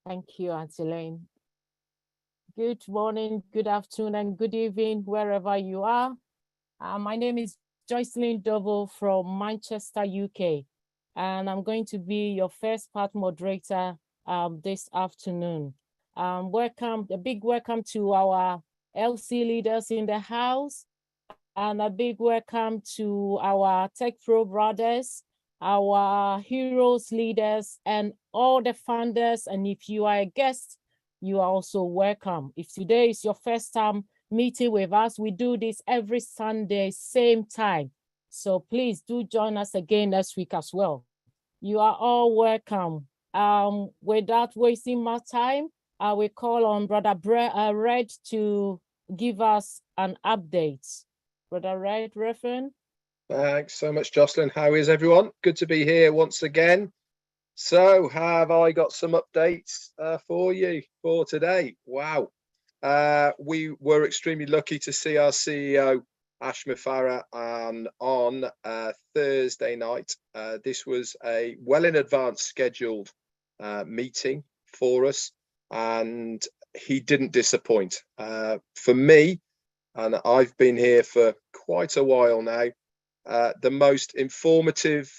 Thank you, Auntie Lane. Good morning, good afternoon, and good evening, wherever you are. My name is Joycelyn Dovo from Manchester, UK, and I'm going to be your first part moderator this afternoon. A big welcome to our LC leaders in the house, and a big welcome to our Tech Pro brothers, our heroes leaders, and all the founders. And if you are a guest, you are also welcome. If today is your first time meeting with us, we do this every Sunday, same time. So please do join us again next week as well. You are all welcome. Without wasting more time, I will call on Brother Red to give us an update. Brother Red, Reverend. Thanks so much, Jocelyn. How is everyone? Good to be here once again. So, have I got some updates for you for today? Wow. We were extremely lucky to see our CEO, Ashma Farah, on Thursday night. This was a well in advance scheduled meeting for us, and he didn't disappoint. For me, and I've been here for quite a while now, the most informative,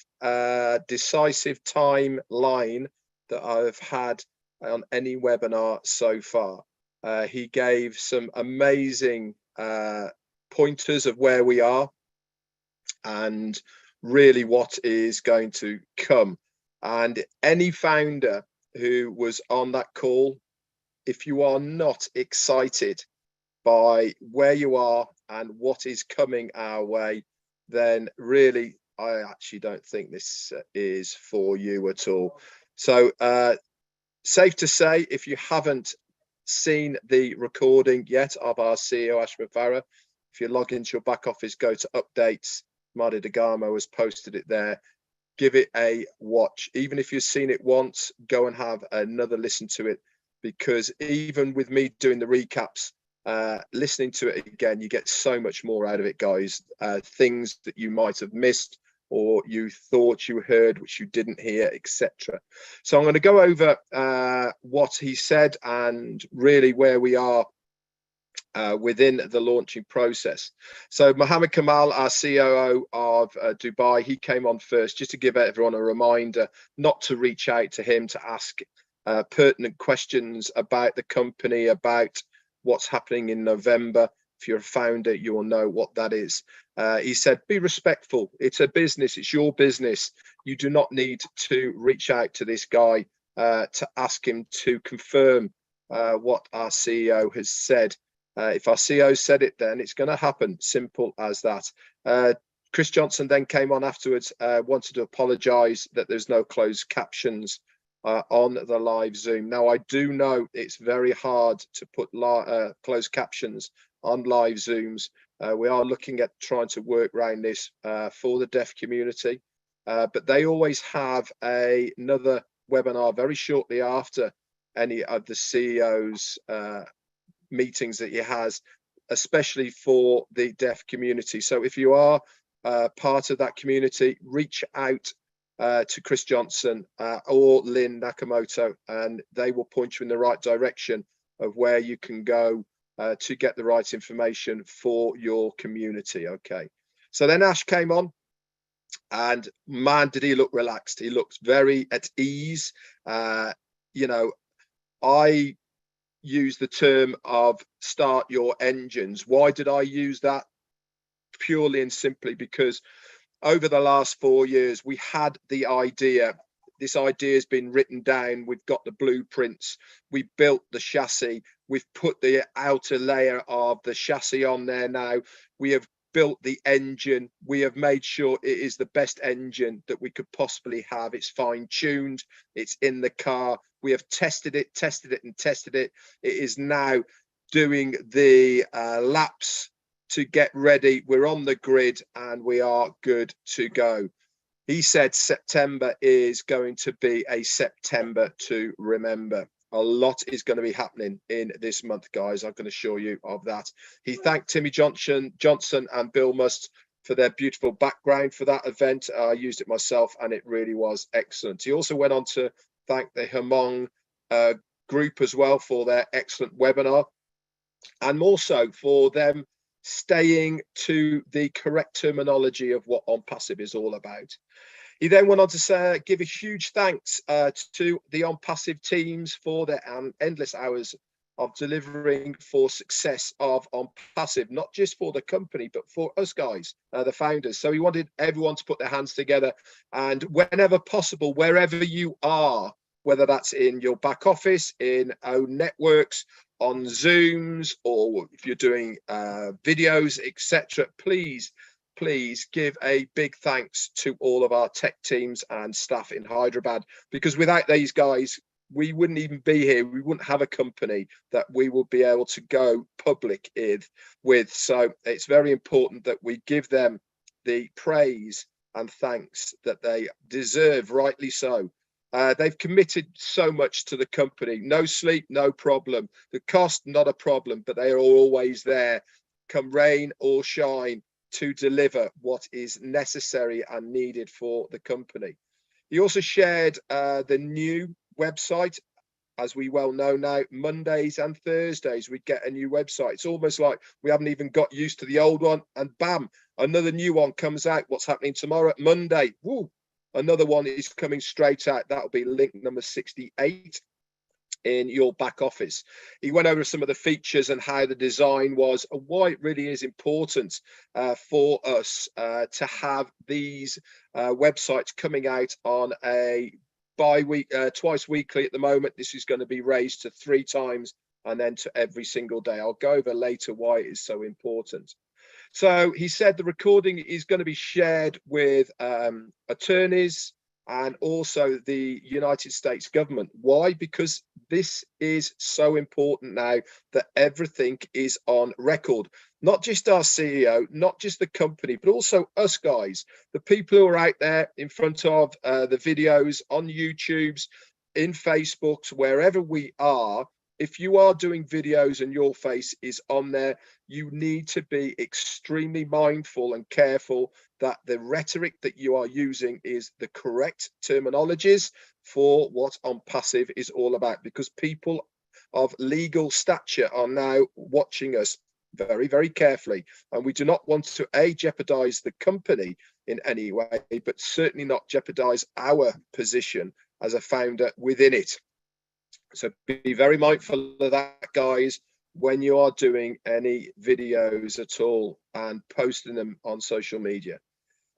decisive timeline that I've had on any webinar so far. He gave some amazing pointers of where we are and really what is going to come. And any founder who was on that call, if you are not excited by where you are and what is coming our way, then really, I actually don't think this is for you at all. So safe to say, if you haven't seen the recording yet of our CEO, Ashma Farah, if you log into your back office, go to updates, Marty DeGarmo has posted it there. Give it a watch. Even if you've seen it once, go and have another listen to it, because even with me doing the recaps, listening to it again, you get so much more out of it, guys. Things that you might have missed or you thought you heard which you didn't hear, etc. So I'm going to go over what he said and really where we are within the launching process. So Mohammed Kamal, our COO of Dubai, he came on first just to give everyone a reminder not to reach out to him to ask pertinent questions about the company, about what's happening in November. If you're a founder, you will know what that is. He said, be respectful. It's a business. It's your business. You do not need to reach out to this guy to ask him to confirm what our CEO has said. If our CEO said it, then it's going to happen. Simple as that. Chris Johnson then came on afterwards, wanted to apologise that there's no closed captions on the live Zoom. Now, I do know it's very hard to put closed captions on live Zooms. We are looking at trying to work around this for the deaf community, but they always have another webinar very shortly after any of the CEO's meetings that he has, especially for the deaf community. So if you are part of that community, reach out to Chris Johnson or Lynn Nakamoto, and they will point you in the right direction of where you can go to get the right information for your community. Okay, so then Ash came on, and man, did he look relaxed. He looked very at ease. You know, I use the term of start your engines. Why did I use that? Purely and simply because over the last 4 years, we had the idea. This idea has been written down. We've got the blueprints. We built the chassis. We've put the outer layer of the chassis on there now. We have built the engine. We have made sure it is the best engine that we could possibly have. It's fine-tuned. It's in the car. We have tested it, and tested it. It is now doing the laps to get ready. We're on the grid and we are good to go. He said September is going to be a September to remember. A lot is going to be happening in this month, guys. I can assure you of that. He thanked Timmy Johnson and Bill Must for their beautiful background for that event. I used it myself and it really was excellent. He also went on to thank the Hmong group as well for their excellent webinar, and more so for them staying to the correct terminology of what ONPASSIVE is all about. He then went on to say, give a huge thanks to the ONPASSIVE teams for their endless hours of delivering for success of ONPASSIVE, not just for the company, but for us guys, the founders. So he wanted everyone to put their hands together, and whenever possible, wherever you are, whether that's in your back office, in own networks, on Zooms, or if you're doing videos, etc., please give a big thanks to all of our tech teams and staff in Hyderabad, because without these guys, we wouldn't even be here. We wouldn't have a company that we will be able to go public with. So it's very important that we give them the praise and thanks that they deserve, rightly so. They've committed so much to the company. No sleep, no problem. The cost, not a problem, but they are always there, come rain or shine, to deliver what is necessary and needed for the company. He also shared the new website. As we well know now, Mondays and Thursdays we get a new website. It's almost like we haven't even got used to the old one, and bam, another new one comes out. What's happening tomorrow? Monday. Woo, another one is coming straight out. That'll be link number 68 in your back office. He went over some of the features and how the design was, and why it really is important for us to have these websites coming out on a twice weekly at the moment. This is going to be raised to 3 times and then to every single day. I'll go over later why it is so important. So he said the recording is going to be shared with attorneys and also the United States government. Why? Because this is so important now that everything is on record. Not just our CEO, not just the company, but also us guys, the people who are out there in front of the videos on YouTubes, in Facebooks, wherever we are. If you are doing videos and your face is on there, you need to be extremely mindful and careful that the rhetoric that you are using is the correct terminologies for what ONPASSIVE is all about, because people of legal stature are now watching us very, very carefully, and we do not want to jeopardize the company in any way, but certainly not jeopardize our position as a founder within it. So be very mindful of that, guys, when you are doing any videos at all and posting them on social media.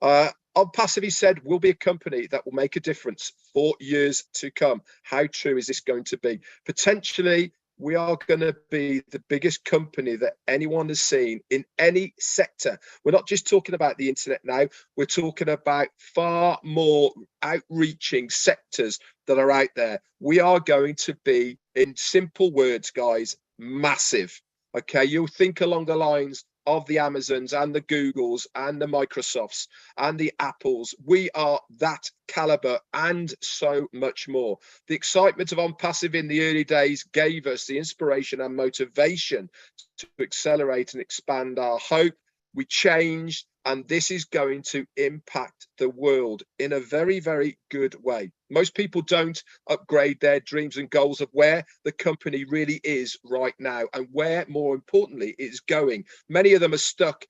ONPASSIVE, he said, will be a company that will make a difference for years to come. How true is this going to be? Potentially, we are going to be the biggest company that anyone has seen in any sector. We're not just talking about the internet now. We're talking about far more outreaching sectors that are out there. We are going to be, in simple words, guys, massive. Okay, you'll think along the lines of the Amazons and the Googles and the Microsofts and the Apples. We are that caliber and so much more. The excitement of ONPASSIVE in the early days gave us the inspiration and motivation to accelerate and expand our hope. We changed, and this is going to impact the world in a very, very good way. Most people don't upgrade their dreams and goals of where the company really is right now and where, more importantly, it's going. Many of them are stuck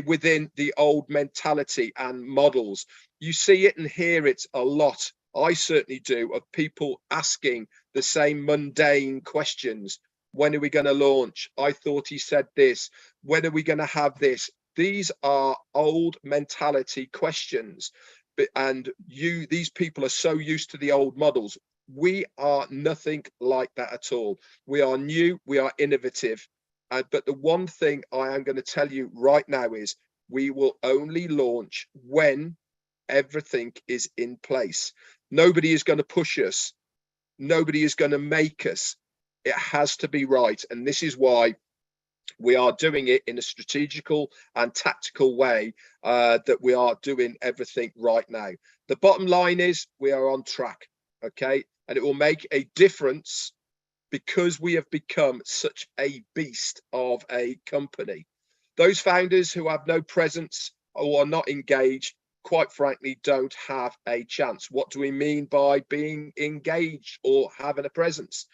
within the old mentality and models. You see it and hear it a lot. I certainly do, of people asking the same mundane questions. When are we going to launch? I thought he said this. When are we going to have this? These are old mentality questions, and these people are so used to the old models. We are nothing like that at all. We are new, we are innovative. But the one thing I am going to tell you right now is we will only launch when everything is in place. Nobody is going to push us. Nobody is going to make us. It has to be right. And this is why we are doing it in a strategical and tactical way, that we are doing everything right now. The bottom line is we are on track, okay? And it will make a difference because we have become such a beast of a company. Those founders who have no presence or are not engaged, quite frankly, don't have a chance. What do we mean by being engaged or having a presence?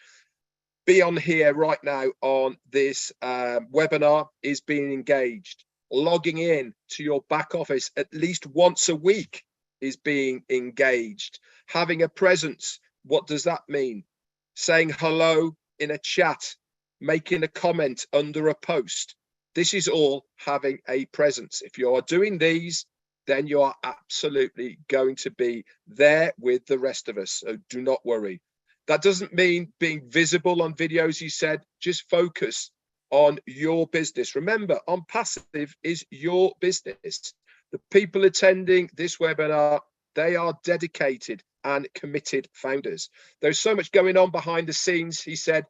be on here right now on this webinar is being engaged. Logging in to your back office at least once a week is being engaged. Having a presence, what does that mean? Saying hello in a chat, making a comment under a post. This is all having a presence. If you are doing these, then you are absolutely going to be there with the rest of us. So do not worry. That doesn't mean being visible on videos, he said. Just focus on your business. Remember, ONPASSIVE is your business. The people attending this webinar, they are dedicated and committed founders. There's so much going on behind the scenes, he said,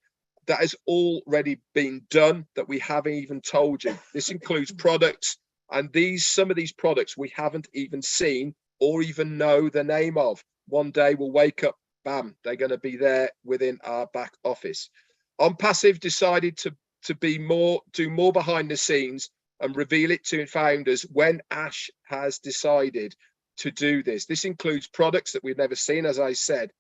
that has already been done that we haven't even told you. This includes products, and some of these products we haven't even seen or even know the name of. One day we'll wake up, bam, they're going to be there within our back office. ONPASSIVE decided to do more behind the scenes and reveal it to founders when Ash has decided to do this. This includes products that we've never seen, as I said.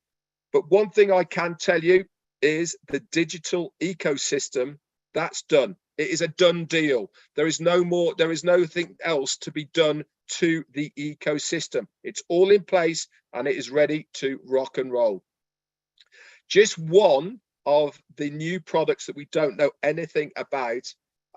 But one thing I can tell you is the digital ecosystem, that's done. It is a done deal. There is nothing else to be done to the ecosystem. It's all in place and it is ready to rock and roll. Just one of the new products that we don't know anything about,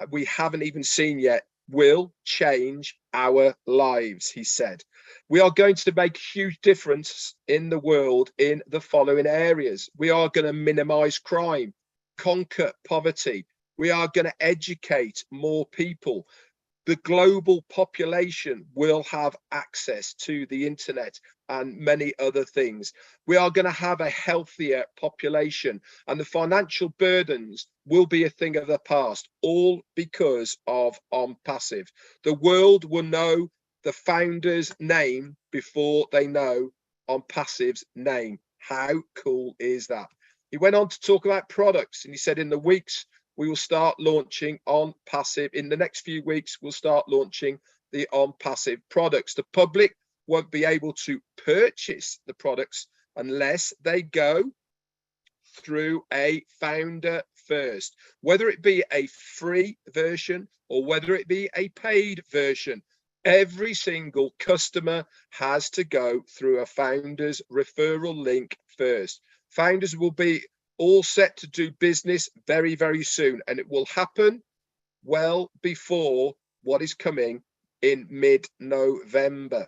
we haven't even seen yet, will change our lives, he said. We are going to make a huge difference in the world in the following areas. We are going to minimize crime, conquer poverty. We are going to educate more people. The global population will have access to the internet and many other things. We are going to have a healthier population, and the financial burdens will be a thing of the past, all because of ONPASSIVE. The world will know the founder's name before they know ONPASSIVE's name. How cool is that? He went on to talk about products, and he said in the weeks we will start launching ONPASSIVE. In the next few weeks, we'll start launching the ONPASSIVE products. The public won't be able to purchase the products unless they go through a founder first, whether it be a free version or whether it be a paid version. Every single customer has to go through a founder's referral link first. Founders will be all set to do business very, very soon, and it will happen well before what is coming in mid-November.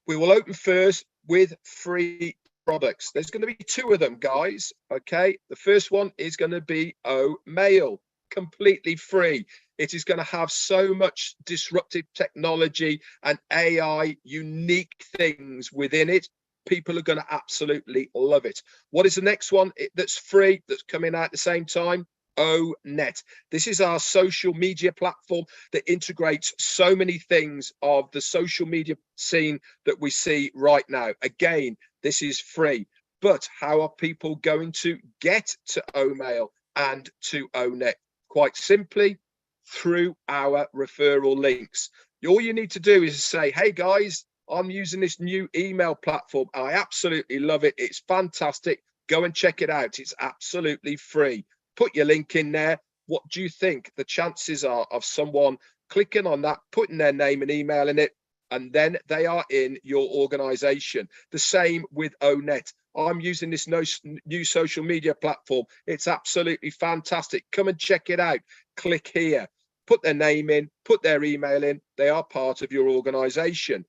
We will open first with free products. There's going to be two of them, guys. Okay, the first one is going to be Mail, completely free. It is going to have so much disruptive technology and AI unique things within it. People are going to absolutely love it. What is the next one that's free, that's coming out at the same time? ONET. This is our social media platform that integrates so many things of the social media scene that we see right now. Again, this is free. But how are people going to get to OMail and to ONET? Quite simply, through our referral links. All you need to do is say, hey guys, I'm using this new email platform. I absolutely love it. It's fantastic. Go and check it out. It's absolutely free. Put your link in there. What do you think the chances are of someone clicking on that, putting their name and email in it, and then they are in your organization? The same with ONET. I'm using this new social media platform. It's absolutely fantastic. Come and check it out. Click here. Put their name in, put their email in. They are part of your organization.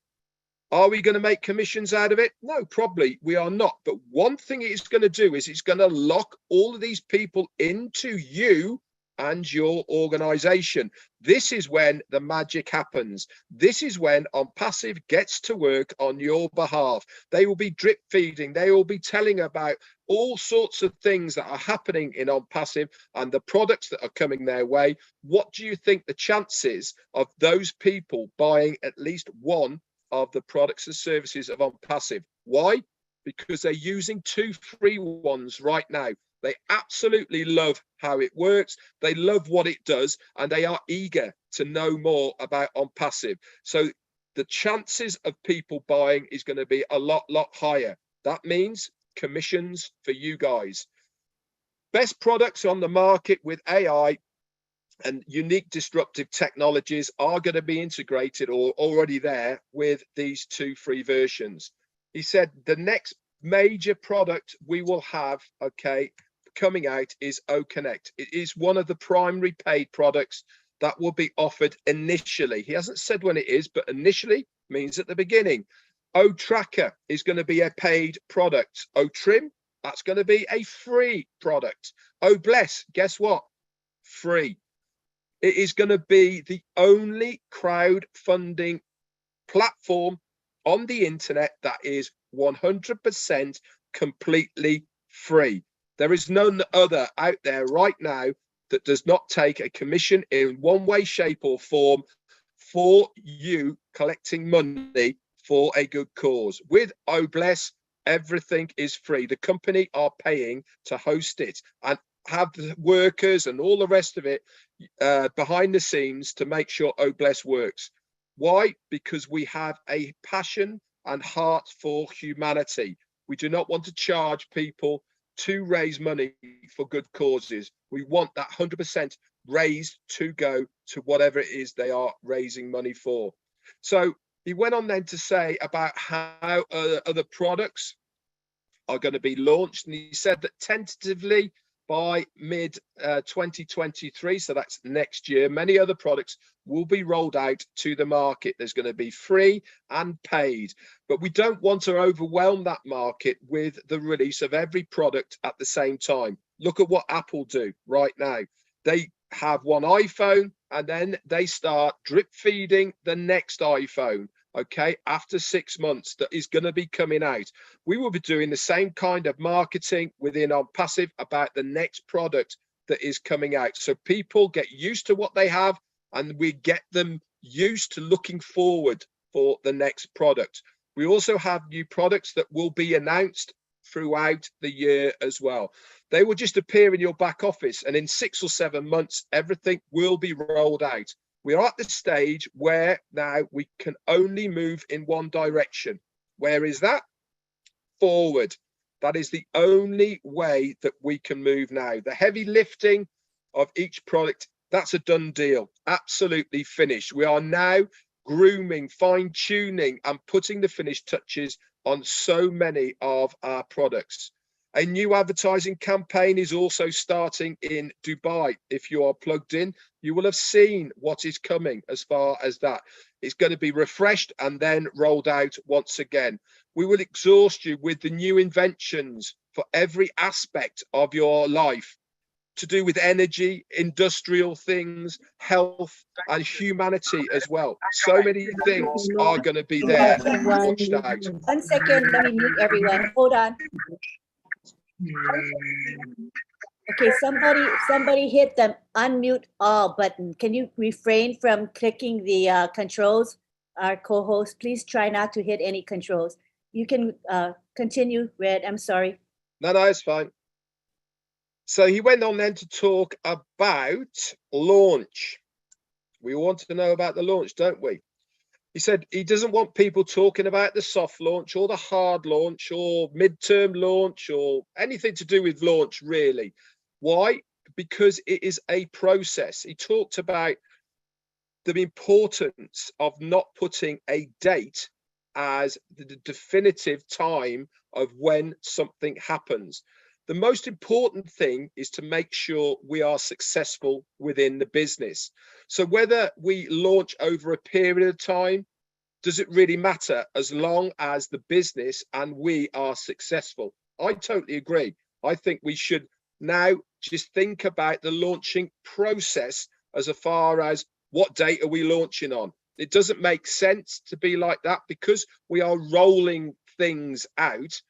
Are we going to make commissions out of it? No, probably we are not. But one thing it's going to do is it's going to lock all of these people into you and your organization. This is when the magic happens. This is when ONPASSIVE gets to work on your behalf. They will be drip feeding. They will be telling about all sorts of things that are happening in ONPASSIVE and the products that are coming their way. What do you think the chances of those people buying at least one of the products and services of ONPASSIVE? Why? Because they're using 2 free ones right now. They absolutely love how it works. They love what it does, and they are eager to know more about ONPASSIVE. So the chances of people buying is going to be a lot higher. That means commissions for you guys. Best products on the market with AI and unique disruptive technologies are going to be integrated or already there with these 2 free versions. He said the next major product we will have, okay, coming out is OConnect. It is one of the primary paid products that will be offered initially. He hasn't said when it is, but initially means at the beginning. OTracker is going to be a paid product. OTrim, that's going to be a free product. OBless, guess what? Free. It is going to be the only crowdfunding platform on the internet that is 100% completely free. There is none other out there right now that does not take a commission in one way, shape, or form for you collecting money for a good cause. With OBless, everything is free. The company are paying to host it and have the workers and all the rest of it behind the scenes to make sure OBless works. Why? Because we have a passion and heart for humanity. We do not want to charge people to raise money for good causes. We want that 100% raised to go to whatever it is they are raising money for. So he went on then to say about how other products are going to be launched. And he said that tentatively by mid 2023, so that's next year, many other products will be rolled out to the market. There's going to be free and paid, but we don't want to overwhelm that market with the release of every product at the same time. Look at what Apple do right now. They have one iPhone and then they start drip feeding the next iPhone. Okay, after 6 months, that is going to be coming out. We will be doing the same kind of marketing within ONPASSIVE about the next product that is coming out. So people get used to what they have and we get them used to looking forward for the next product. We also have new products that will be announced throughout the year as well. They will just appear in your back office and in 6 or 7 months, everything will be rolled out. We are at the stage where now we can only move in one direction. Where is that? Forward. That is the only way that we can move now. The heavy lifting of each product, that's a done deal. Absolutely finished. We are now grooming, fine-tuning, and putting the finished touches on so many of our products. A new advertising campaign is also starting in Dubai. If you are plugged in, you will have seen what is coming as far as that. It's going to be refreshed and then rolled out once again. We will exhaust you with the new inventions for every aspect of your life to do with energy, industrial things, health, and humanity as well. So many things are going to be there. Watched out. 1 second, let me mute everyone. Hold on. Okay, somebody hit the unmute all button. Can you refrain from clicking the controls? Our co-host, please try not to hit any controls. You can continue, Red. I'm sorry. No, it's fine. So he went on then to talk about launch. We want to know about the launch, don't we? He said he doesn't want people talking about the soft launch or the hard launch or midterm launch or anything to do with launch, really. Why? Because it is a process. He talked about the importance of not putting a date as the definitive time of when something happens. The most important thing is to make sure we are successful within the business. So whether we launch over a period of time, does it really matter as long as the business and we are successful? I totally agree. I think we should now just think about the launching process as far as what date are we launching on. It doesn't make sense to be like that because we are rolling things out.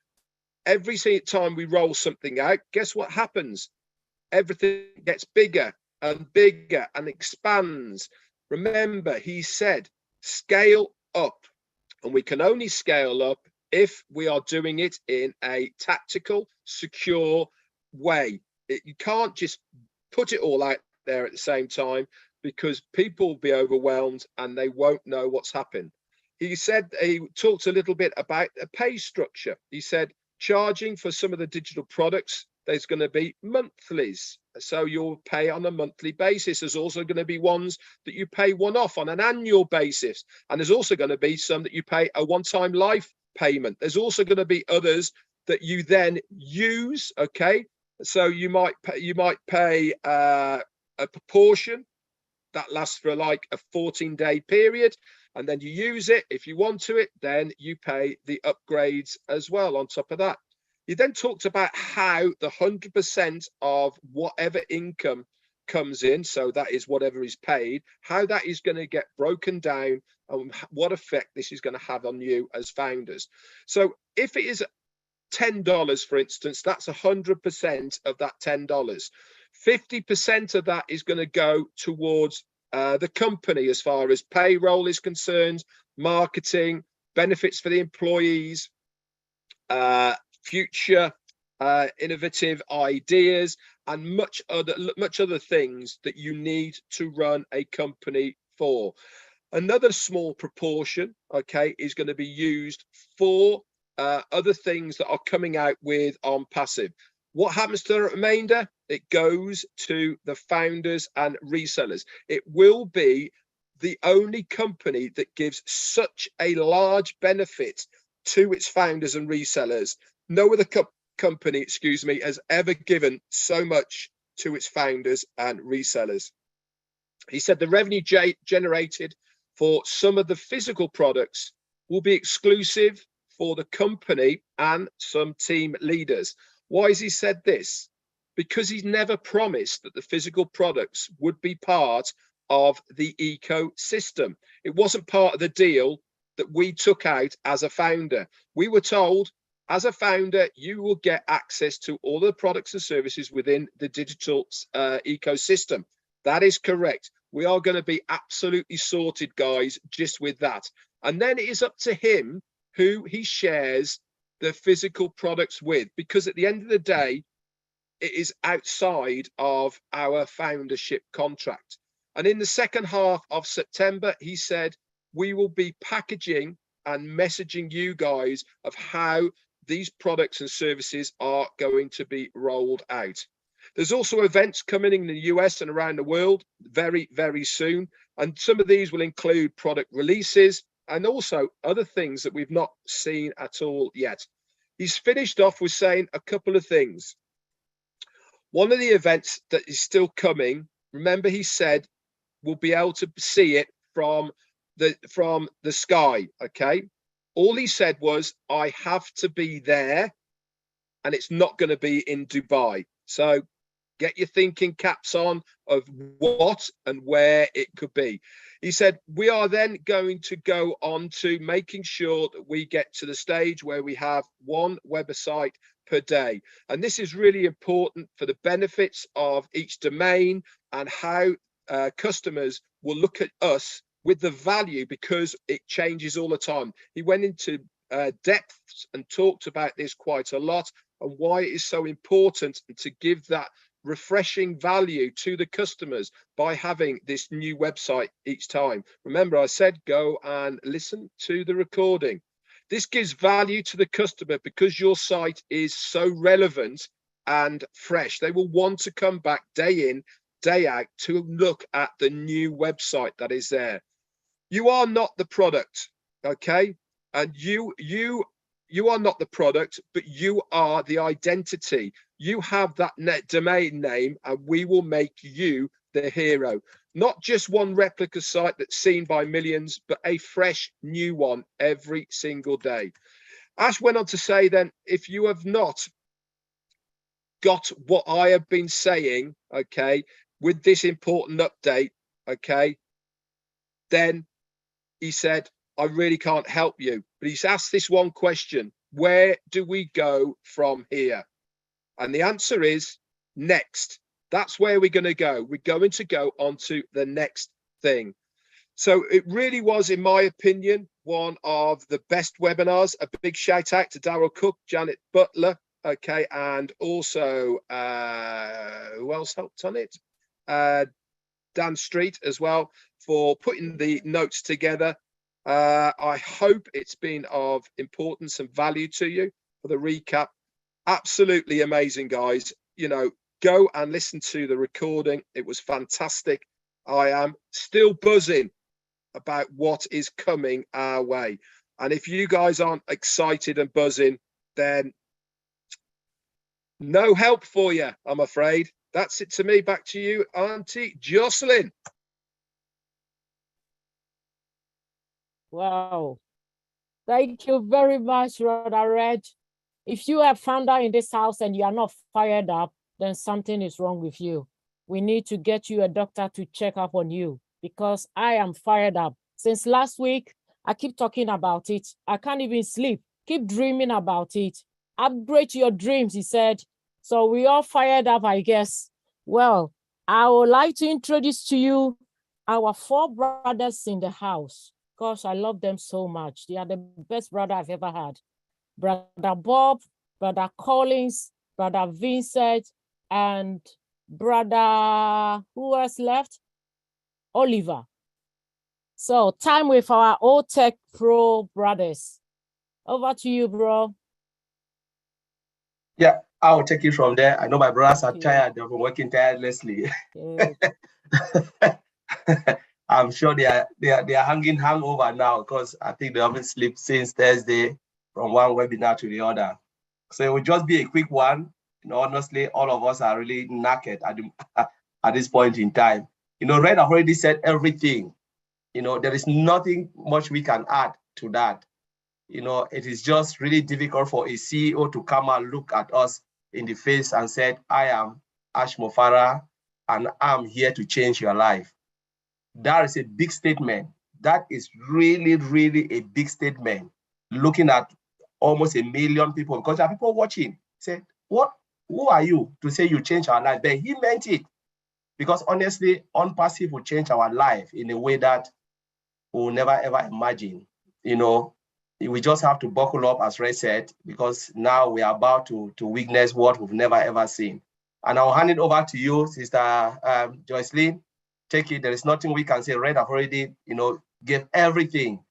Every time we roll something out, guess what happens? Everything gets bigger and bigger and expands. Remember, he said, scale up. And we can only scale up if we are doing it in a tactical, secure way. You can't just put it all out there at the same time because people will be overwhelmed and they won't know what's happened. He said, he talked a little bit about a pay structure. He said, charging for some of the digital products there's going to be monthlies. So you'll pay on a monthly basis. There's also going to be ones that you pay one-off on an annual basis. And there's also going to be some that you pay a one-time life payment. There's also going to be others that you then use, okay? So you might pay a proportion that lasts for like a 14-day period, and then you use it. If you want to it, then you pay the upgrades as well on top of that. He then talked about how the 100% of whatever income comes in, so that is whatever is paid, how that is going to get broken down and what effect this is going to have on you as founders. So if it is $10, for instance, that's 100% of that $10. 50% of that is going to go towards the company as far as payroll is concerned, marketing, benefits for the employees, future innovative ideas, and much other things that you need to run a company for. Another small proportion, okay, is going to be used for other things that are coming out with ONPASSIVE. What happens to the remainder? It goes to the founders and resellers. It will be the only company that gives such a large benefit to its founders and resellers. No other company, excuse me, has ever given so much to its founders and resellers. He said the revenue generated for some of the physical products will be exclusive for the company and some team leaders. Why has he said this? Because he's never promised that the physical products would be part of the ecosystem. It wasn't part of the deal that we took out as a founder. We were told, as a founder, you will get access to all the products and services within the digital ecosystem. That is correct. We are going to be absolutely sorted, guys, just with that. And then it is up to him who he shares the physical products with, because at the end of the day, it is outside of our foundership contract. And in the second half of September, he said, we will be packaging and messaging you guys of how these products and services are going to be rolled out. There's also events coming in the US and around the world very, very soon. And some of these will include product releases and also other things that we've not seen at all yet. He's finished off with saying a couple of things. One of the events that is still coming, remember he said, we'll be able to see it from the sky, okay? All he said was, I have to be there, and it's not going to be in Dubai. So get your thinking caps on of what and where it could be. He said, we are then going to go on to making sure that we get to the stage where we have one website per day. And this is really important for the benefits of each domain and how customers will look at us with the value, because it changes all the time. He went into depths and talked about this quite a lot, and why it is so important to give that refreshing value to the customers by having this new website each time. Remember, I said go and listen to the recording. This gives value to the customer because your site is so relevant and fresh. They will want to come back day in, day out to look at the new website that is there. You are not the product, okay? And you are not the product, but you are the identity. You have that domain name, and we will make you the hero. Not just one replica site that's seen by millions, but a fresh new one every single day. Ash went on to say then, if you have not got what I have been saying, okay, with this important update, okay, then he said, I really can't help you. But he's asked this one question: where do we go from here? And the answer is next. That's where we're going to go. We're going to go on to the next thing. So it really was, in my opinion, one of the best webinars. A big shout out to Darryl Cook, Janet Butler, okay, and also who else helped on it? Dan Street as well, for putting the notes together. I hope it's been of importance and value to you for the recap. absolutely amazing, guys. You know, go and listen to the recording. It was fantastic. I am still buzzing about what is coming our way. And if you guys aren't excited and buzzing, then no help for you, I'm afraid. That's it to me. Back to you, Auntie Jocelyn. Wow. Thank you very much, Brother Reg. If you have found out in this house and you are not fired up, then something is wrong with you. We need to get you a doctor to check up on you, because I am fired up. Since last week, I keep talking about it. I can't even sleep. Keep dreaming about it. Upgrade your dreams, he said. So we all fired up, I guess. Well, I would like to introduce to you our 4 brothers in the house. Gosh, I love them so much. They are the best brother I've ever had. Brother Bob, Brother Collins, Brother Vincent, and Brother, who else left? Oliver. So time with our old tech pro brothers. Over to you, bro. Yeah, I'll take it from there. I know my brothers are tired. They've been working tirelessly. I'm sure they are hangover now, because I think they haven't slept since Thursday from one webinar to the other. So it will just be a quick one. You know, honestly, all of us are really knackered at this point in time. You know, Red already said everything. You know, there is nothing much we can add to that. You know, it is just really difficult for a CEO to come and look at us in the face and said, I am Ash Mofara, and I'm here to change your life. That is a big statement. That is really, really a big statement. Looking at almost 1 million people, because there are people watching, say, what? Who are you to say you change our life? But he meant it. Because honestly, ONPASSIVE will change our life in a way that we'll never ever imagine. You know, we just have to buckle up, as Ray said, because now we are about to witness what we've never ever seen. And I'll hand it over to you, Sister Joycelyn. Take it. There is nothing we can say. Red have already, you know, gave everything.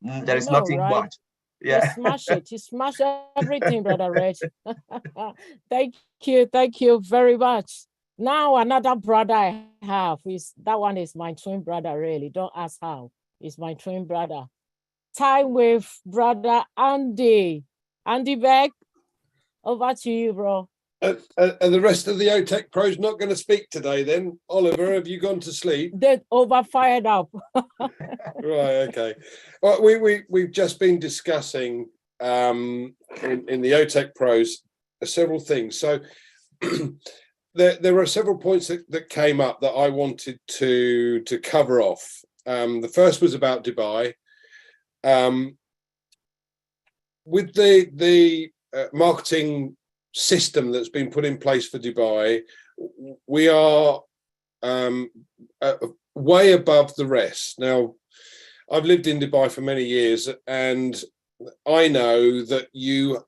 There is nothing much. Yeah. You smash everything, Brother Red. Thank you very much. Now another brother I have that one is my twin brother, really. Don't ask how. It's my twin brother. Time with Brother Andy. Andy Beck, over to you, bro. And the rest of the OTech pros not going to speak today then? Oliver, have you gone to sleep? They're overfired up. Right, okay. Well, we've just been discussing in the OTech pros several things. So there are several points that came up that I wanted to cover off. The first was about Dubai. With the marketing system that's been put in place for Dubai, we are way above the rest. Now, I've lived in Dubai for many years, and I know that you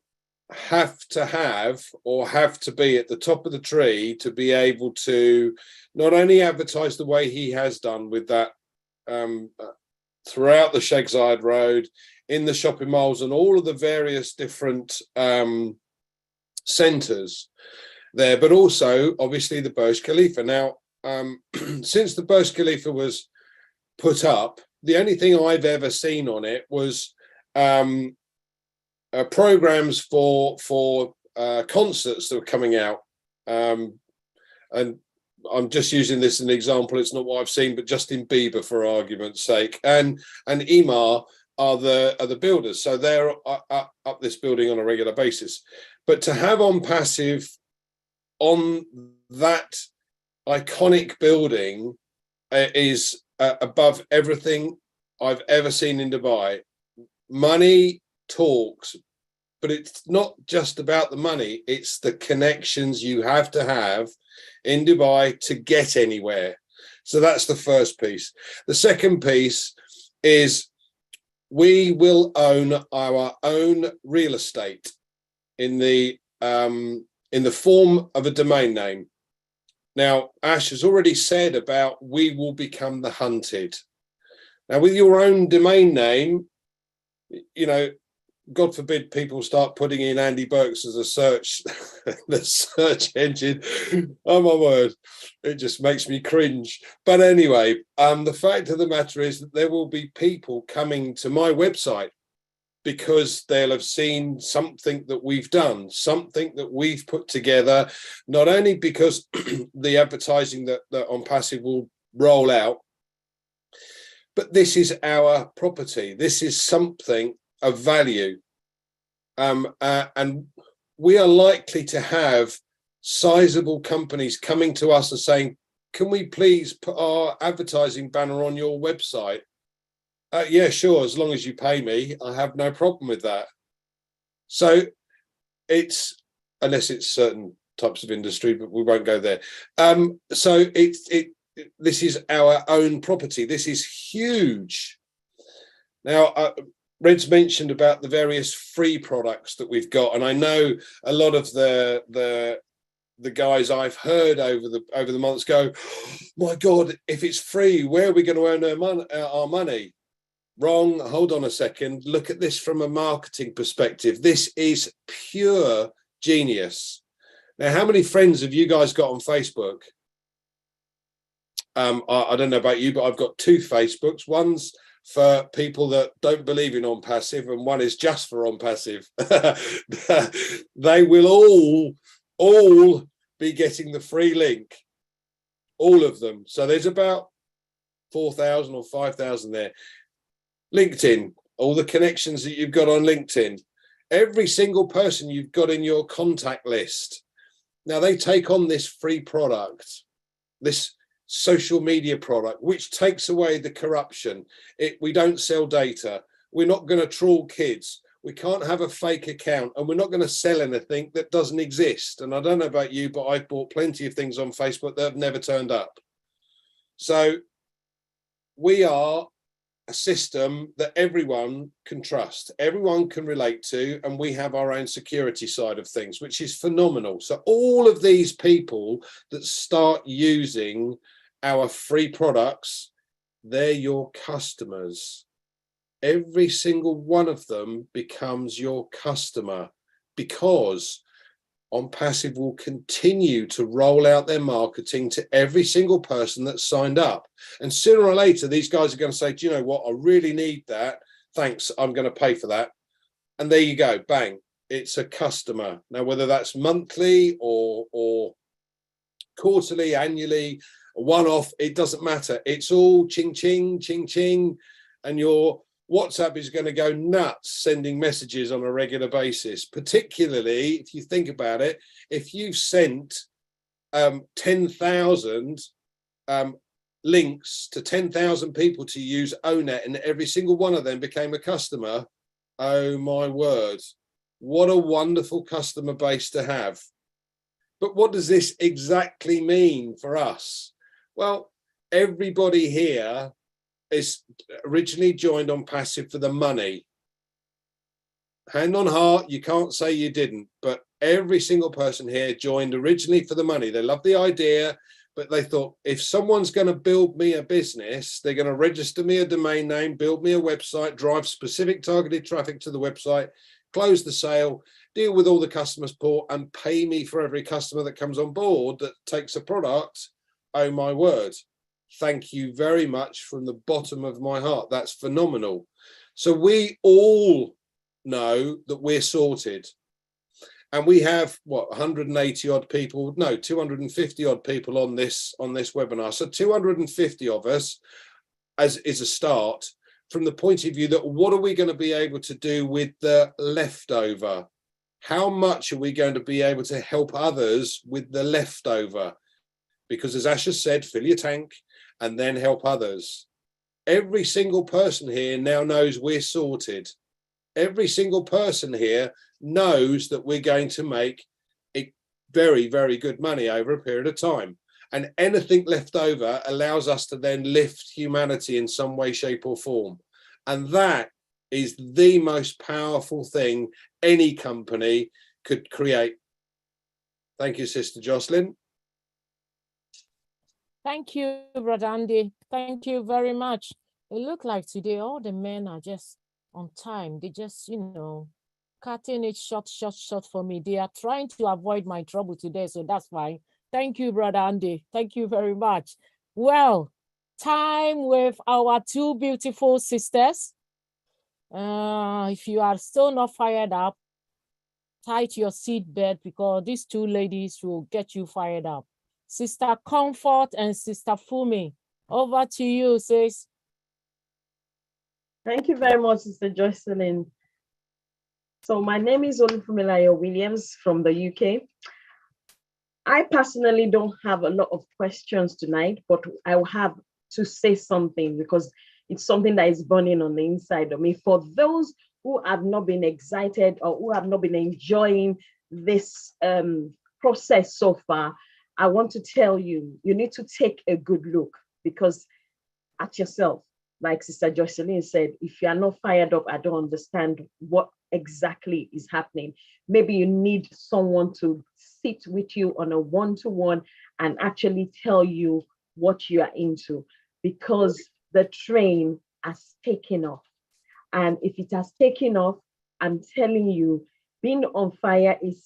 have to be at the top of the tree to be able to not only advertise the way he has done with that throughout the Sheikh Zayed Road, in the shopping malls, and all of the various different centres there, but also obviously the Burj Khalifa. Now, since the Burj Khalifa was put up, the only thing I've ever seen on it was programs for concerts that were coming out, and I'm just using this as an example. It's not what I've seen, but Justin Bieber, for argument's sake, and Emaar are the builders, so they're up this building on a regular basis. But to have ONPASSIVE on that iconic building is above everything I've ever seen in Dubai. Money talks, but it's not just about the money, it's the connections you have to have in Dubai to get anywhere. So that's the first piece. The second piece is we will own our own real estate in the form of a domain name. Now, Ash has already said about we will become the hunted. Now, with your own domain name, you know, God forbid people start putting in Andy Burks as a search, the search engine. Oh my word, it just makes me cringe. But anyway, the fact of the matter is that there will be people coming to my website because they'll have seen something that we've done, something that we've put together, not only because the advertising that ONPASSIVE will roll out, but this is our property. This is something of value. And we are likely to have sizable companies coming to us and saying, can we please put our advertising banner on your website? Yeah, sure, as long as you pay me, I have no problem with that. So it's, unless it's certain types of industry, but we won't go there. So this is our own property. This is huge. Now, Red's mentioned about the various free products that we've got, and I know a lot of the guys I've heard over the months go, oh, my God, if it's free, where are we going to earn our money? Wrong. Hold on a second. Look at this from a marketing perspective. This is pure genius. Now, how many friends have you guys got on Facebook? I don't know about you, but I've got 2 Facebooks. One's for people that don't believe in ONPASSIVE, and one is just for ONPASSIVE. They will all be getting the free link, all of them. So there's about 4,000 or 5,000 there. LinkedIn, all the connections that you've got on LinkedIn, every single person you've got in your contact list. Now they take on this free product, this social media product, which takes away the corruption. We don't sell data. We're not going to trawl kids. We can't have a fake account, and we're not going to sell anything that doesn't exist. And I don't know about you, but I've bought plenty of things on Facebook that have never turned up. So we are a system that everyone can trust, everyone can relate to, and we have our own security side of things, which is phenomenal. So all of these people that start using our free products, they're your customers. Every single one of them becomes your customer, because ONPASSIVE will continue to roll out their marketing to every single person that's signed up. And sooner or later, these guys are going to say, do you know what? I really need that. Thanks. I'm going to pay for that. And there you go. Bang. It's a customer. Now, whether that's monthly or quarterly, annually, one-off, it doesn't matter. It's all ching, ching, ching, ching. And your WhatsApp is going to go nuts sending messages on a regular basis, particularly if you think about it. If you've sent 10,000 links to 10,000 people to use ONET, and every single one of them became a customer, oh my word, what a wonderful customer base to have. But what does this exactly mean for us? Well, everybody here is originally joined ONPASSIVE for the money. Hand on heart, you can't say you didn't, but every single person here joined originally for the money. They loved the idea, but they thought, if someone's going to build me a business, they're going to register me a domain name, build me a website, drive specific targeted traffic to the website, close the sale, deal with all the customer support, and pay me for every customer that comes on board that takes a product. Oh my word. Thank you very much from the bottom of my heart. That's phenomenal. So we all know that we're sorted. And we have, what, 180 odd people, no, 250 odd people on this webinar. So 250 of us as is a start, from the point of view that what are we going to be able to do with the leftover? How much are we going to be able to help others with the leftover? Because as Asha said, fill your tank and then help others. Every single person here now knows we're sorted. Every single person here knows that we're going to make very, very good money over a period of time. And anything left over allows us to then lift humanity in some way, shape or form. And that is the most powerful thing any company could create. Thank you, Sister Jocelyn. Thank you, Brother Andy. Thank you very much. It looked like today all the men are just on time. They just, cutting it short for me. They are trying to avoid my trouble today, so that's fine. Thank you, Brother Andy. Thank you very much. Well, time with our two beautiful sisters. If you are still not fired up, tight your seatbelt because these two ladies will get you fired up. Sister Comfort and Sister Fumi, over to you, sis. Thank you very much, Sister Jocelyn. So my name is Olufumilayo Williams from the UK. I personally don't have a lot of questions tonight, but I will have to say something because it's something that is burning on the inside of me. For those who have not been excited or who have not been enjoying this process so far, I want to tell you, you need to take a good look because at yourself. Like Sister Jocelyn said, if you are not fired up, I don't understand what exactly is happening. Maybe you need someone to sit with you on a one-to-one and actually tell you what you are into, because the train has taken off. And if it has taken off, I'm telling you, being on fire is,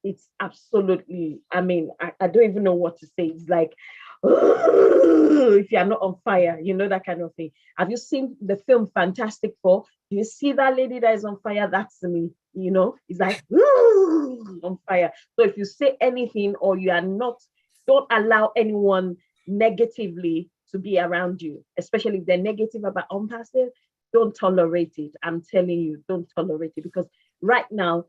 it's absolutely, I don't even know what to say. It's like, if you are not on fire, that kind of thing. Have you seen the film Fantastic Four? Do you see that lady that is on fire? That's me, it's like on fire. So if you say anything or you are not, don't allow anyone negatively to be around you, especially if they're negative about ONPASSIVE. Don't tolerate it. I'm telling you, don't tolerate it, because right now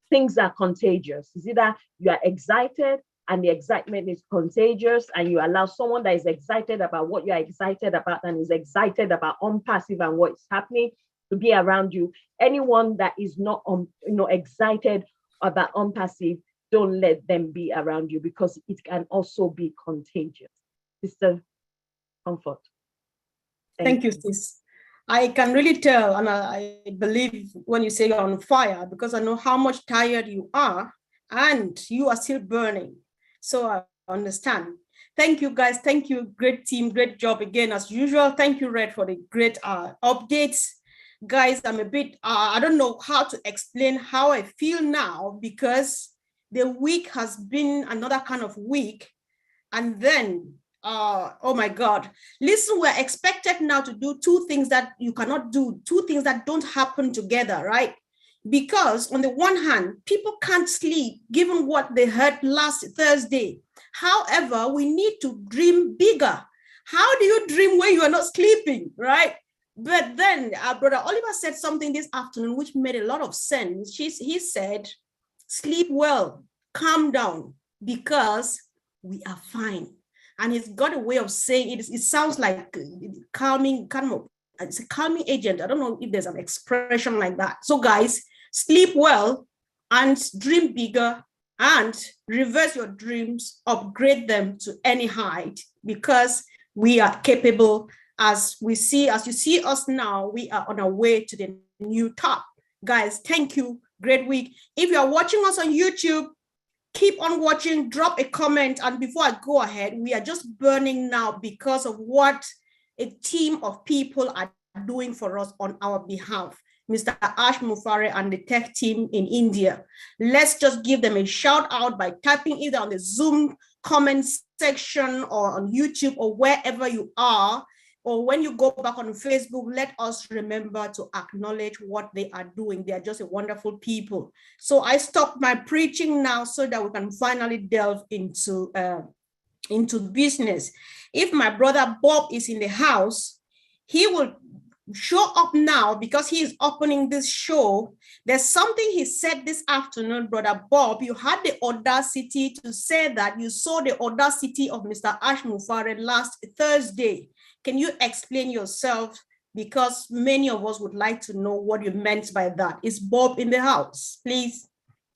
things are contagious. It's either you are excited and the excitement is contagious, and you allow someone that is excited about what you are excited about and is excited about ONPASSIVE and what's happening to be around you. Anyone that is not excited about ONPASSIVE, don't let them be around you, because it can also be contagious. Sister Comfort. Thank you, sis. I can really tell, and I believe when you say you're on fire, because I know how much tired you are and you are still burning. So I understand. Thank you, guys. Thank you. Great team. Great job again, as usual. Thank you, Red, for the great updates. Guys, I'm a bit, I don't know how to explain how I feel now, because the week has been another kind of week. And then, oh my God. Listen, we're expected now to do two things that you cannot do, two things that don't happen together, right? Because on the one hand, people can't sleep given what they heard last Thursday. However, we need to dream bigger. How do you dream when you are not sleeping, right? But then Brother Oliver said something this afternoon, which made a lot of sense. He said, sleep well, calm down, because we are fine. And he's got a way of saying it. It sounds like calming, it's a calming agent. I don't know if there's an expression like that. So guys, sleep well and dream bigger and reverse your dreams, upgrade them to any height, because we are capable. As you see us now, we are on our way to the new top. Guys, thank you. Great week. If you are watching us on YouTube, keep on watching, drop a comment. And before I go ahead, we are just burning now because of what a team of people are doing for us on our behalf. Mr. Ash Mufare and the tech team in India. Let's just give them a shout out by typing either on the Zoom comment section or on YouTube or wherever you are. Or when you go back on Facebook, let us remember to acknowledge what they are doing. They are just a wonderful people. So I stopped my preaching now so that we can finally delve into business. If my brother Bob is in the house, he will show up now because he is opening this show. There's something he said this afternoon, Brother Bob. You had the audacity to say that you saw the audacity of Mr. Ash Mufare last Thursday. Can you explain yourself? Because many of us would like to know what you meant by that. Is Bob in the house, please?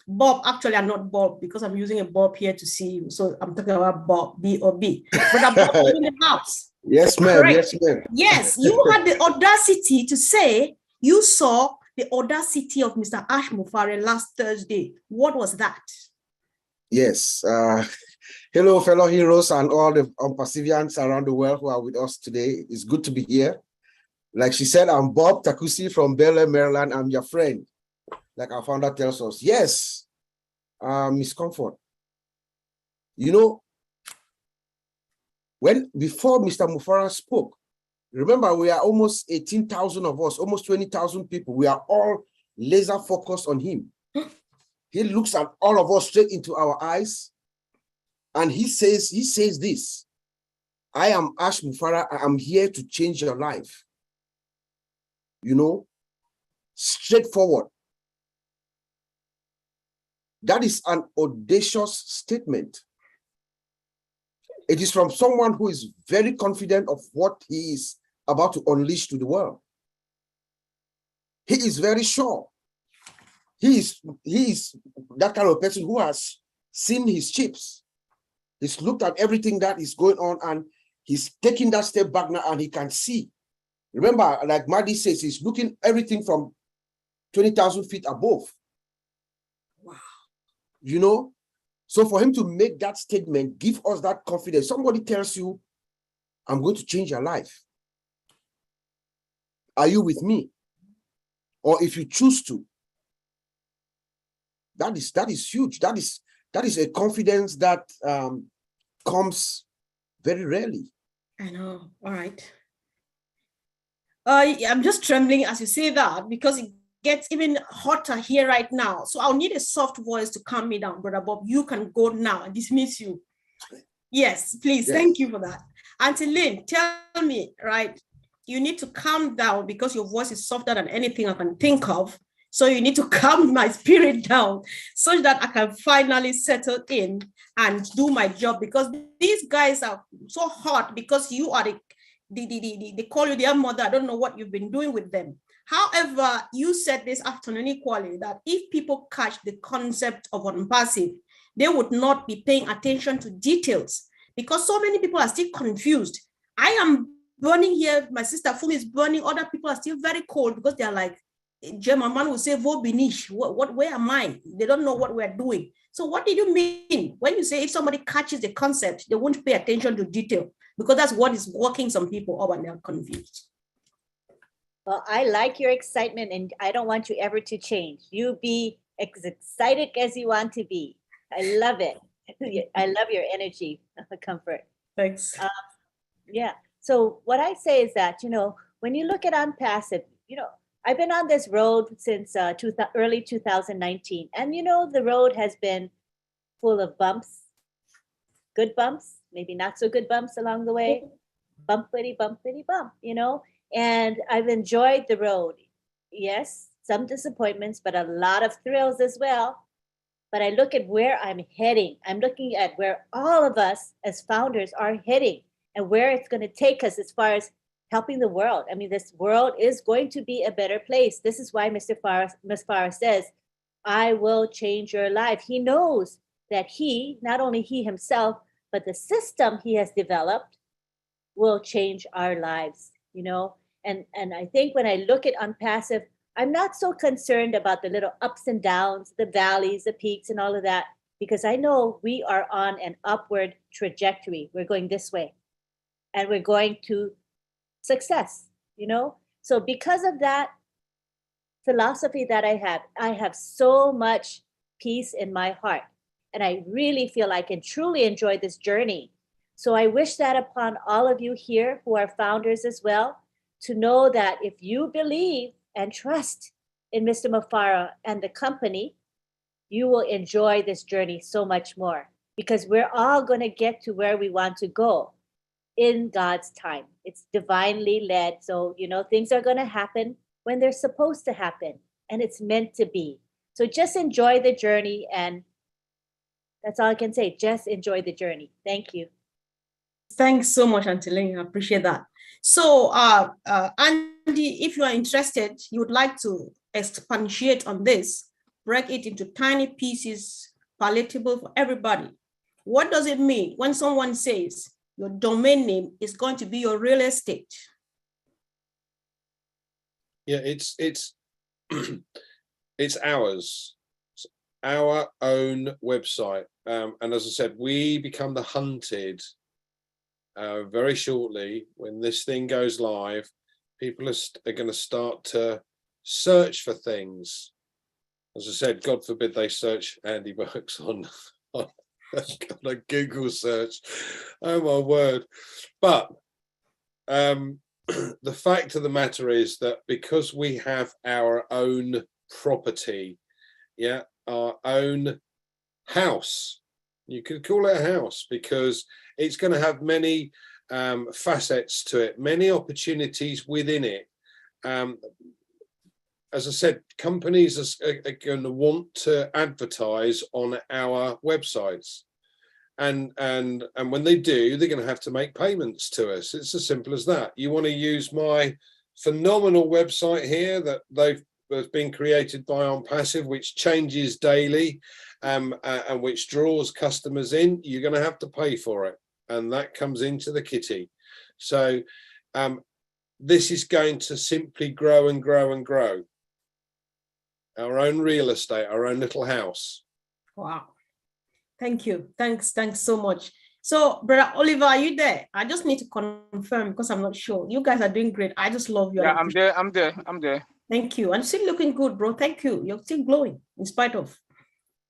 Bob, actually, I'm not Bob because I'm using a Bob here to see you. So I'm talking about Bob, B-O-B. But Bob is in the house. Yes, ma'am. Yes, ma'am. Yes, you had the audacity to say you saw the audacity of Mr. Ash Mufare last Thursday. What was that? Yes. Hello, fellow heroes and all the ONPASSIVians around the world who are with us today. It's good to be here. Like she said, I'm Bob Takusi from Bel Air, Maryland. I'm your friend. Like our founder tells us. Yes, Miss Comfort. You know, before Mr. Mufara spoke, remember we are almost 18,000 of us, almost 20,000 people. We are all laser focused on him. He looks at all of us straight into our eyes, and he says this: I am Ash Mufara. I am here to change your life. You know, straightforward. That is an audacious statement. It is from someone who is very confident of what he is about to unleash to the world. He is very sure. He is that kind of person who has seen his chips. He's looked at everything that is going on, and he's taking that step back now, and he can see. Remember, like Madi says, he's looking everything from 20,000 feet above. Wow. You know, so for him to make that statement, give us that confidence. Somebody tells you, I'm going to change your life. Are you with me? Or if you choose to, that is huge. That is a confidence that comes very rarely. I know. All right. I'm just trembling as you say that, because it gets even hotter here right now. So I'll need a soft voice to calm me down, Brother Bob. You can go now and dismiss you. Yes, please. Yes. Thank you for that. Auntie Lynn, tell me, right? You need to calm down because your voice is softer than anything I can think of. So you need to calm my spirit down so that I can finally settle in and do my job, because these guys are so hot because you are they call you their mother. I don't know what you've been doing with them. However, you said this afternoon equally that if people catch the concept of ONPASSIVE, they would not be paying attention to details, because so many people are still confused. I am burning here. My sister Fumi is burning. Other people are still very cold because they're like, German man will say, "Vo binish." Where am I? They don't know what we're doing. So what did you mean when you say if somebody catches the concept, they won't pay attention to detail? Because that's what is walking some people up and they're confused. Well, I like your excitement, and I don't want you ever to change. You be as excited as you want to be. I love it. I love your energy, Comfort. Thanks. Yeah. So what I say is that, you know, when you look at ONPASSIVE, you know, I've been on this road since early 2019. And, you know, the road has been full of bumps, good bumps, maybe not so good bumps along the way, bumpity, bumpity, bump, you know, and I've enjoyed the road. Yes, some disappointments, but a lot of thrills as well. But I look at where I'm heading. I'm looking at where all of us as founders are heading and where it's going to take us as far as helping the world. I mean, this world is going to be a better place. This is why Ms. Farah says, I will change your life. He knows that not only he himself, but the system he has developed will change our lives, you know? And I think when I look at ONPASSIVE, I'm not so concerned about the little ups and downs, the valleys, the peaks, and all of that, because I know we are on an upward trajectory. We're going this way, and we're going to success, you know? So because of that philosophy that I have so much peace in my heart, and I really feel I can truly enjoy this journey. So I wish that upon all of you here who are founders as well, to know that if you believe and trust in Mr. Mufara and the company, you will enjoy this journey so much more, because we're all going to get to where we want to go in God's time. It's divinely led. So, you know, things are going to happen when they're supposed to happen, and it's meant to be. So just enjoy the journey, and that's all I can say. Just enjoy the journey. Thank you. Thanks so much, Auntie Ling. I appreciate that. So, Andy, if you are interested, you would like to expatiate on this, break it into tiny pieces, palatable for everybody. What does it mean when someone says your domain name is going to be your real estate? Yeah, it's it's ours. It's our own website. And as I said, we become the hunted very shortly when this thing goes live. People are going to start to search for things. As I said, God forbid they search handiworks on a Google search. Oh my word. But the fact of the matter is that because we have our own property, yeah, our own house, you could call it a house, because it's going to have many facets to it, many opportunities within it. As I said, companies are going to want to advertise on our websites, and when they do, they're going to have to make payments to us. It's as simple as that. You want to use my phenomenal website here that has been created by ONPASSIVE, which changes daily, and which draws customers in. You're going to have to pay for it, and that comes into the kitty. So this is going to simply grow and grow and grow. Our own real estate, our own little house. Wow. Thank you. Thanks so much. So, Brother Oliver, are you there? I just need to confirm because I'm not sure. You guys are doing great. I just love you. Yeah, I'm there. Thank you. And still looking good, bro. Thank you. You're still glowing in spite of.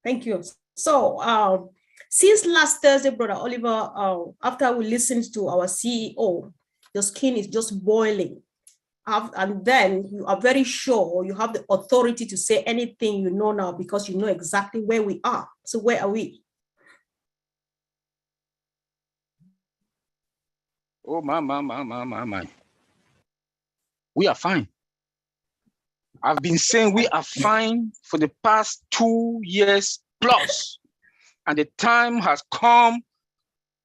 Thank you. So, since last Thursday, Brother Oliver, after we listened to our CEO, your skin is just boiling. And then you are very sure you have the authority to say anything you know now because you know exactly where we are. So where are we? Oh, my. We are fine. I've been saying we are fine for the past 2 years plus. And the time has come,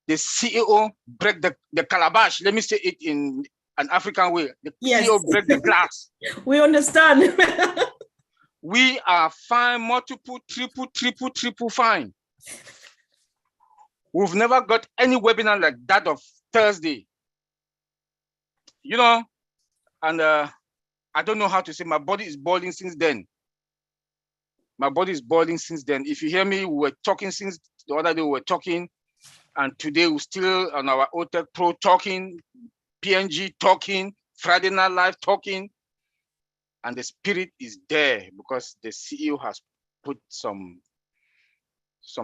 the CEO break the calabash. Let me say it in an African way. The CEO break the glass. We understand. We are fine, multiple, triple fine. We've never got any webinar like that of Thursday. You know, and I don't know how to say, my body is boiling since then. My body is boiling since then. If you hear me, we were talking since the other day, we were talking, and today we're still on our OTEC Pro talking, PNG talking, Friday Night Live talking, and the spirit is there because the CEO has put some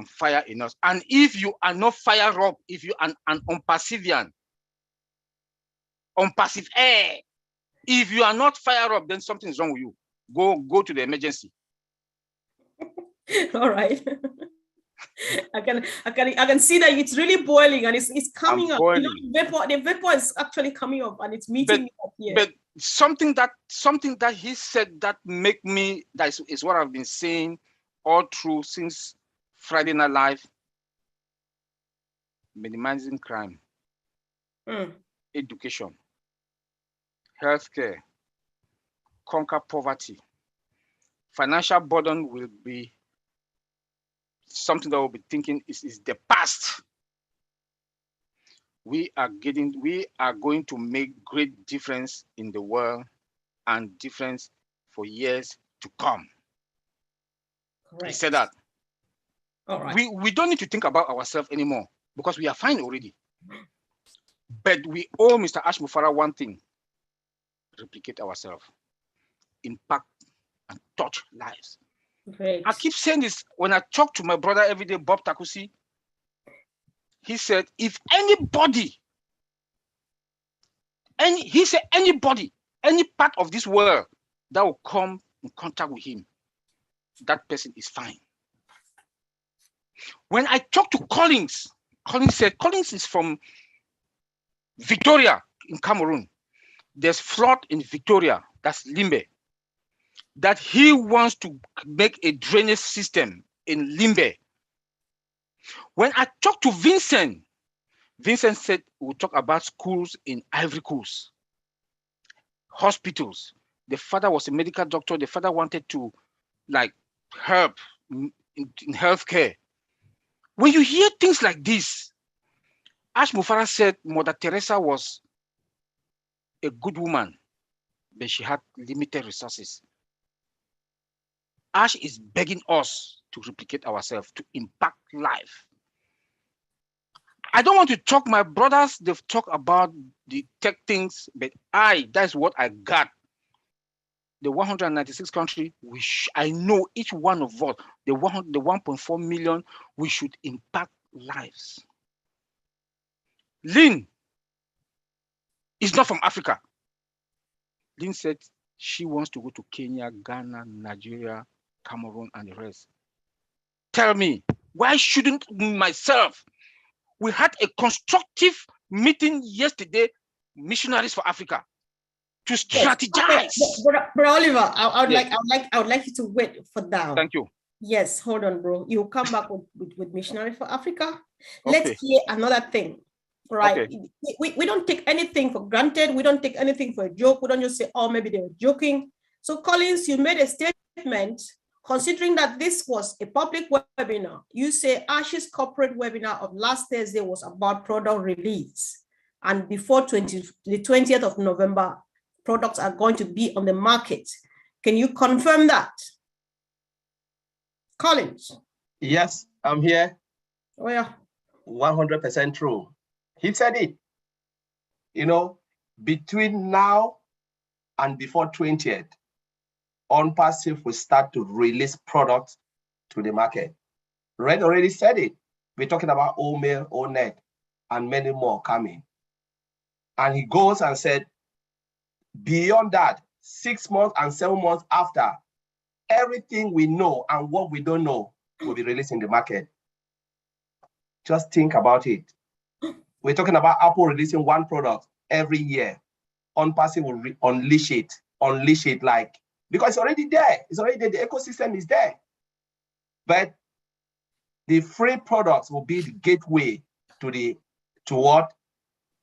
fire in us. And if you are not fired up, if you are an ONPASSIVEan, ONPASSIVE AI, if you are not fired up, then something is wrong with you. Go to the emergency. All right. I can see that it's really boiling and it's coming up. You know, the vapor is actually coming up and it's meeting me up here. But something that he said that make me, that is what I've been saying all through since Friday Night Live. Minimizing crime, education, healthcare, conquer poverty. Financial burden will be something that we'll be thinking is the past. We are going to make great difference in the world and difference for years to come. Correct. He said that. All right. We don't need to think about ourselves anymore because we are fine already. But we owe Mr. Ash Mufara one thing: replicate ourselves, impact and touch lives. Great. I keep saying this when I talk to my brother every day, Bob Takusi. He said, if anybody, any part of this world that will come in contact with him, that person is fine. When I talked to Collins said, Collins is from Victoria in Cameroon. There's flood in Victoria, that's Limbe, that he wants to make a drainage system in Limbe. When I talked to Vincent said we'll talk about schools in Ivory Coast, hospitals. The father was a medical doctor. The father wanted to help in healthcare. When you hear things like this, Ash Mufara said Mother Teresa was a good woman, but she had limited resources. Ash is begging us to replicate ourselves, to impact life. I don't want to talk. My brothers, they've talked about the tech things, but that's what I got. The 196 country, I know each one of us, the 1.4 million, we should impact lives. Lynn is not from Africa. Lynn said she wants to go to Kenya, Ghana, Nigeria, Cameroon, and the rest. Tell me, why shouldn't myself? We had a constructive meeting yesterday, Missionaries for Africa, to strategize. Bro Oliver, I Yes. would like you to wait for that. Thank you. Yes, hold on, bro. You'll come back with Missionary for Africa. Okay. Let's hear another thing, right? Okay. We don't take anything for granted. We don't take anything for a joke. We don't just say, oh, maybe they were joking. So Collins, you made a statement, considering that this was a public webinar. You say ASH's corporate webinar of last Thursday was about product release. And before the 20th of November, products are going to be on the market. Can you confirm that? Collins? Yes, I'm here. Oh, yeah. 100% true. He said it. You know, between now and before 20th, ONPASSIVE will start to release products to the market. Red already said it. We're talking about OMail, ONET, and many more coming. And he goes and said, beyond that, 6 months and 7 months after, everything we know and what we don't know will be released in the market. Just think about it. We're talking about Apple releasing one product every year. ONPASSIVE will unleash it like, because it's already there. It's already there. The ecosystem is there. But the free products will be the gateway to the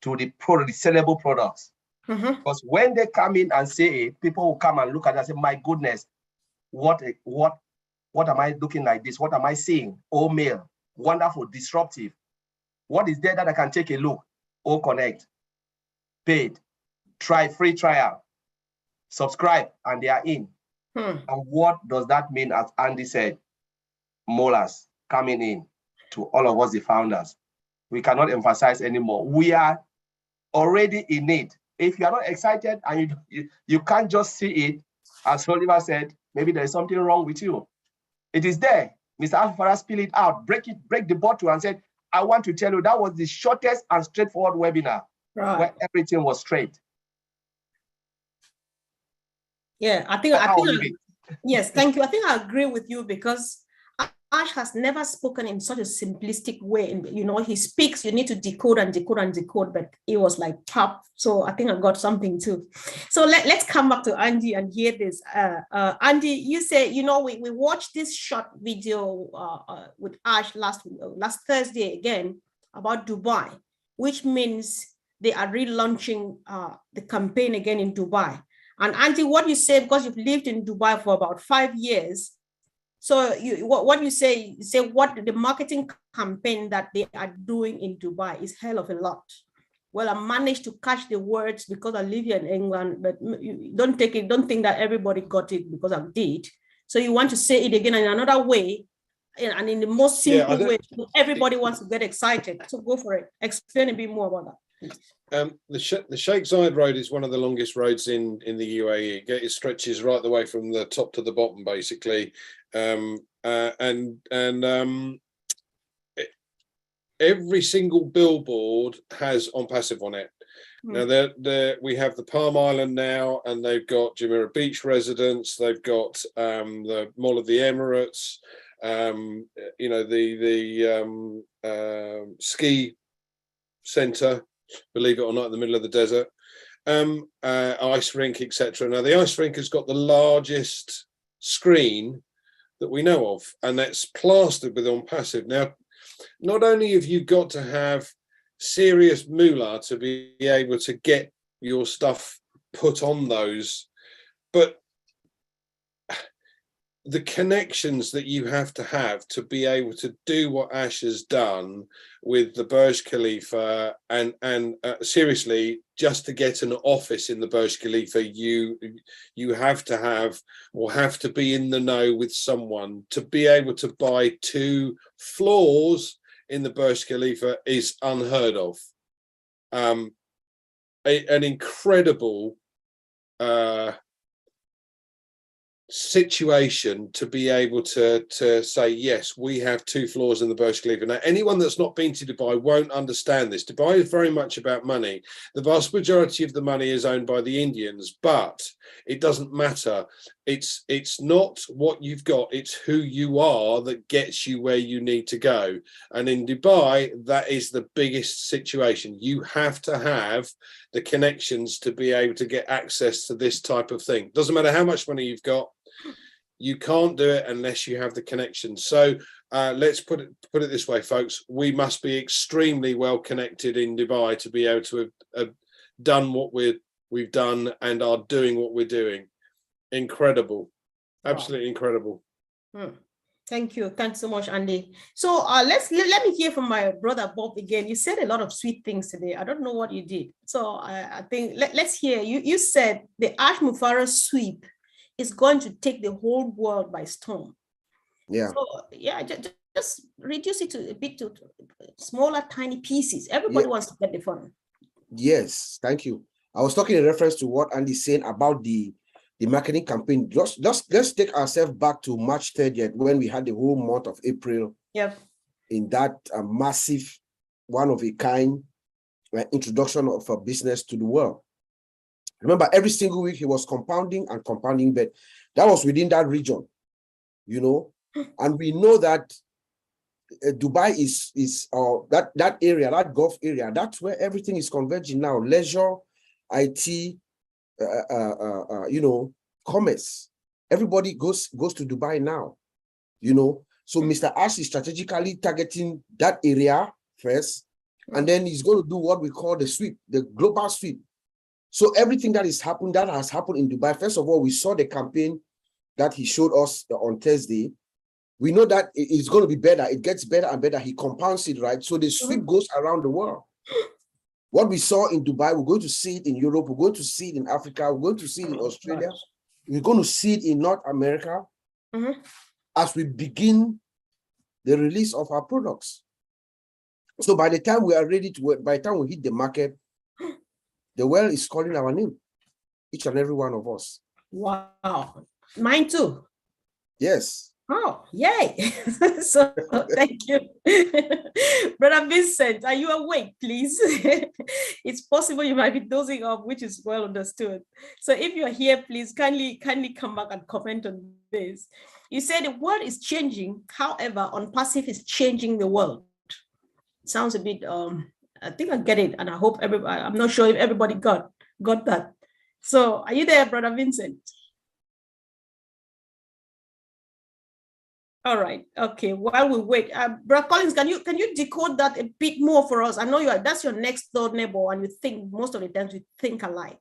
sellable products. Mm-hmm. Because when they come in and say it, people will come and look at it and say, my goodness, what am I looking like this? What am I seeing? OMail, wonderful, disruptive. What is there that I can take a look? Connect, paid, try, free trial, subscribe, and they are in. And what does that mean? As Andy said, molars coming in to all of us, the founders. We cannot emphasize anymore. We are already in it. If you are not excited and you can't just see it, as Oliver said, maybe there is something wrong with you. It is there. Mr. Alfara spill it out, break the bottle and said, I want to tell you that was the shortest and straightforward webinar, right, where everything was straight. Yeah, yes, thank you. I think I agree with you because Ash has never spoken in such a simplistic way. And, you know, he speaks, you need to decode and decode and decode, but it was like pop. So I think I got something too. So let's come back to Andy and hear this. Andy, you say, you know, we watched this short video with Ash last Thursday again about Dubai, which means they are relaunching the campaign again in Dubai. And Andy, what you say, because you've lived in Dubai for about 5 years, so what you say what the marketing campaign that they are doing in Dubai is hell of a lot. Well, I managed to catch the words because I live here in England, but don't think that everybody got it because I did. So you want to say it again in another way, and in the most simple way, everybody wants to get excited. So go for it. Explain a bit more about that. The Sheikh Zayed Road is one of the longest roads in the UAE. It stretches right the way from the top to the bottom, basically, every single billboard has ONPASSIVE on it. Now we have the Palm Island now, and they've got Jumeirah Beach residents. They've got the Mall of the Emirates. You know, the ski centre, believe it or not, in the middle of the desert, ice rink, etc. Now the ice rink has got the largest screen that we know of, and that's plastered with ONPASSIVE. Now, not only have you got to have serious moolah to be able to get your stuff put on those, but the connections that you have to be able to do what Ash has done with the Burj Khalifa, and seriously, just to get an office in the Burj Khalifa, you have to be in the know with someone to be able to buy 2 floors in the Burj Khalifa is unheard of. An incredible situation to be able to say, yes, we have 2 floors in the Burj Khalifa. Now, anyone that's not been to Dubai won't understand this. Dubai is very much about money. The vast majority of the money is owned by the Indians, but it doesn't matter. It's not what you've got, it's who you are that gets you where you need to go. And in Dubai, that is the biggest situation. You have to have the connections to be able to get access to this type of thing. Doesn't matter how much money you've got, you can't do it unless you have the connections. So let's put it this way, folks. We must be extremely well connected in Dubai to be able to have done what we've done and are doing what we're doing. Incredible, absolutely incredible. Thank you. Thanks so much, Andy. So let me hear from my brother Bob again. You said a lot of sweet things today. I don't know what you did. So I think let's hear. You said the Ash Mufarah sweep is going to take the whole world by storm. Yeah. So yeah, just reduce it to a bit to smaller, tiny pieces. Everybody wants to get the fun. Yes, thank you. I was talking in reference to what Andy's saying about the marketing campaign. Let's take ourselves back to March 30th when we had the whole month of April. Yep. In that massive, one-of-a-kind introduction of a business to the world. Remember, every single week he was compounding and compounding, but that was within that region, you know. And we know that Dubai is that area, that Gulf area, that's where everything is converging now. Leisure, IT, you know, commerce. Everybody goes to Dubai now, you know. So Mr. Ash is strategically targeting that area first, and then he's going to do what we call the sweep, the global sweep. So everything that has happened in Dubai. First of all, we saw the campaign that he showed us on Thursday. We know that it's going to be better. It gets better and better. He compounds it, right? So the sweep goes around the world. What we saw in Dubai, we're going to see it in Europe. We're going to see it in Africa. We're going to see it in Australia. We're going to see it in North America as we begin the release of our products. So by the time we are ready to work, by the time we hit the market, the world is calling our name, each and every one of us. Wow. Mine too. Yes. Oh, yay. So thank you. Brother Vincent, are you awake, please? It's possible you might be dozing off, which is well understood. So if you're here, please kindly come back and comment on this. You said the world is changing. However, ONPASSIVE is changing the world. Sounds a bit, I think I get it. And I hope everybody, I'm not sure if everybody got that. So are you there, Brother Vincent? All right. Okay. While we wait, Brother Collins, can you decode that a bit more for us? I know that's your next door neighbor, and you think most of the times we think alike.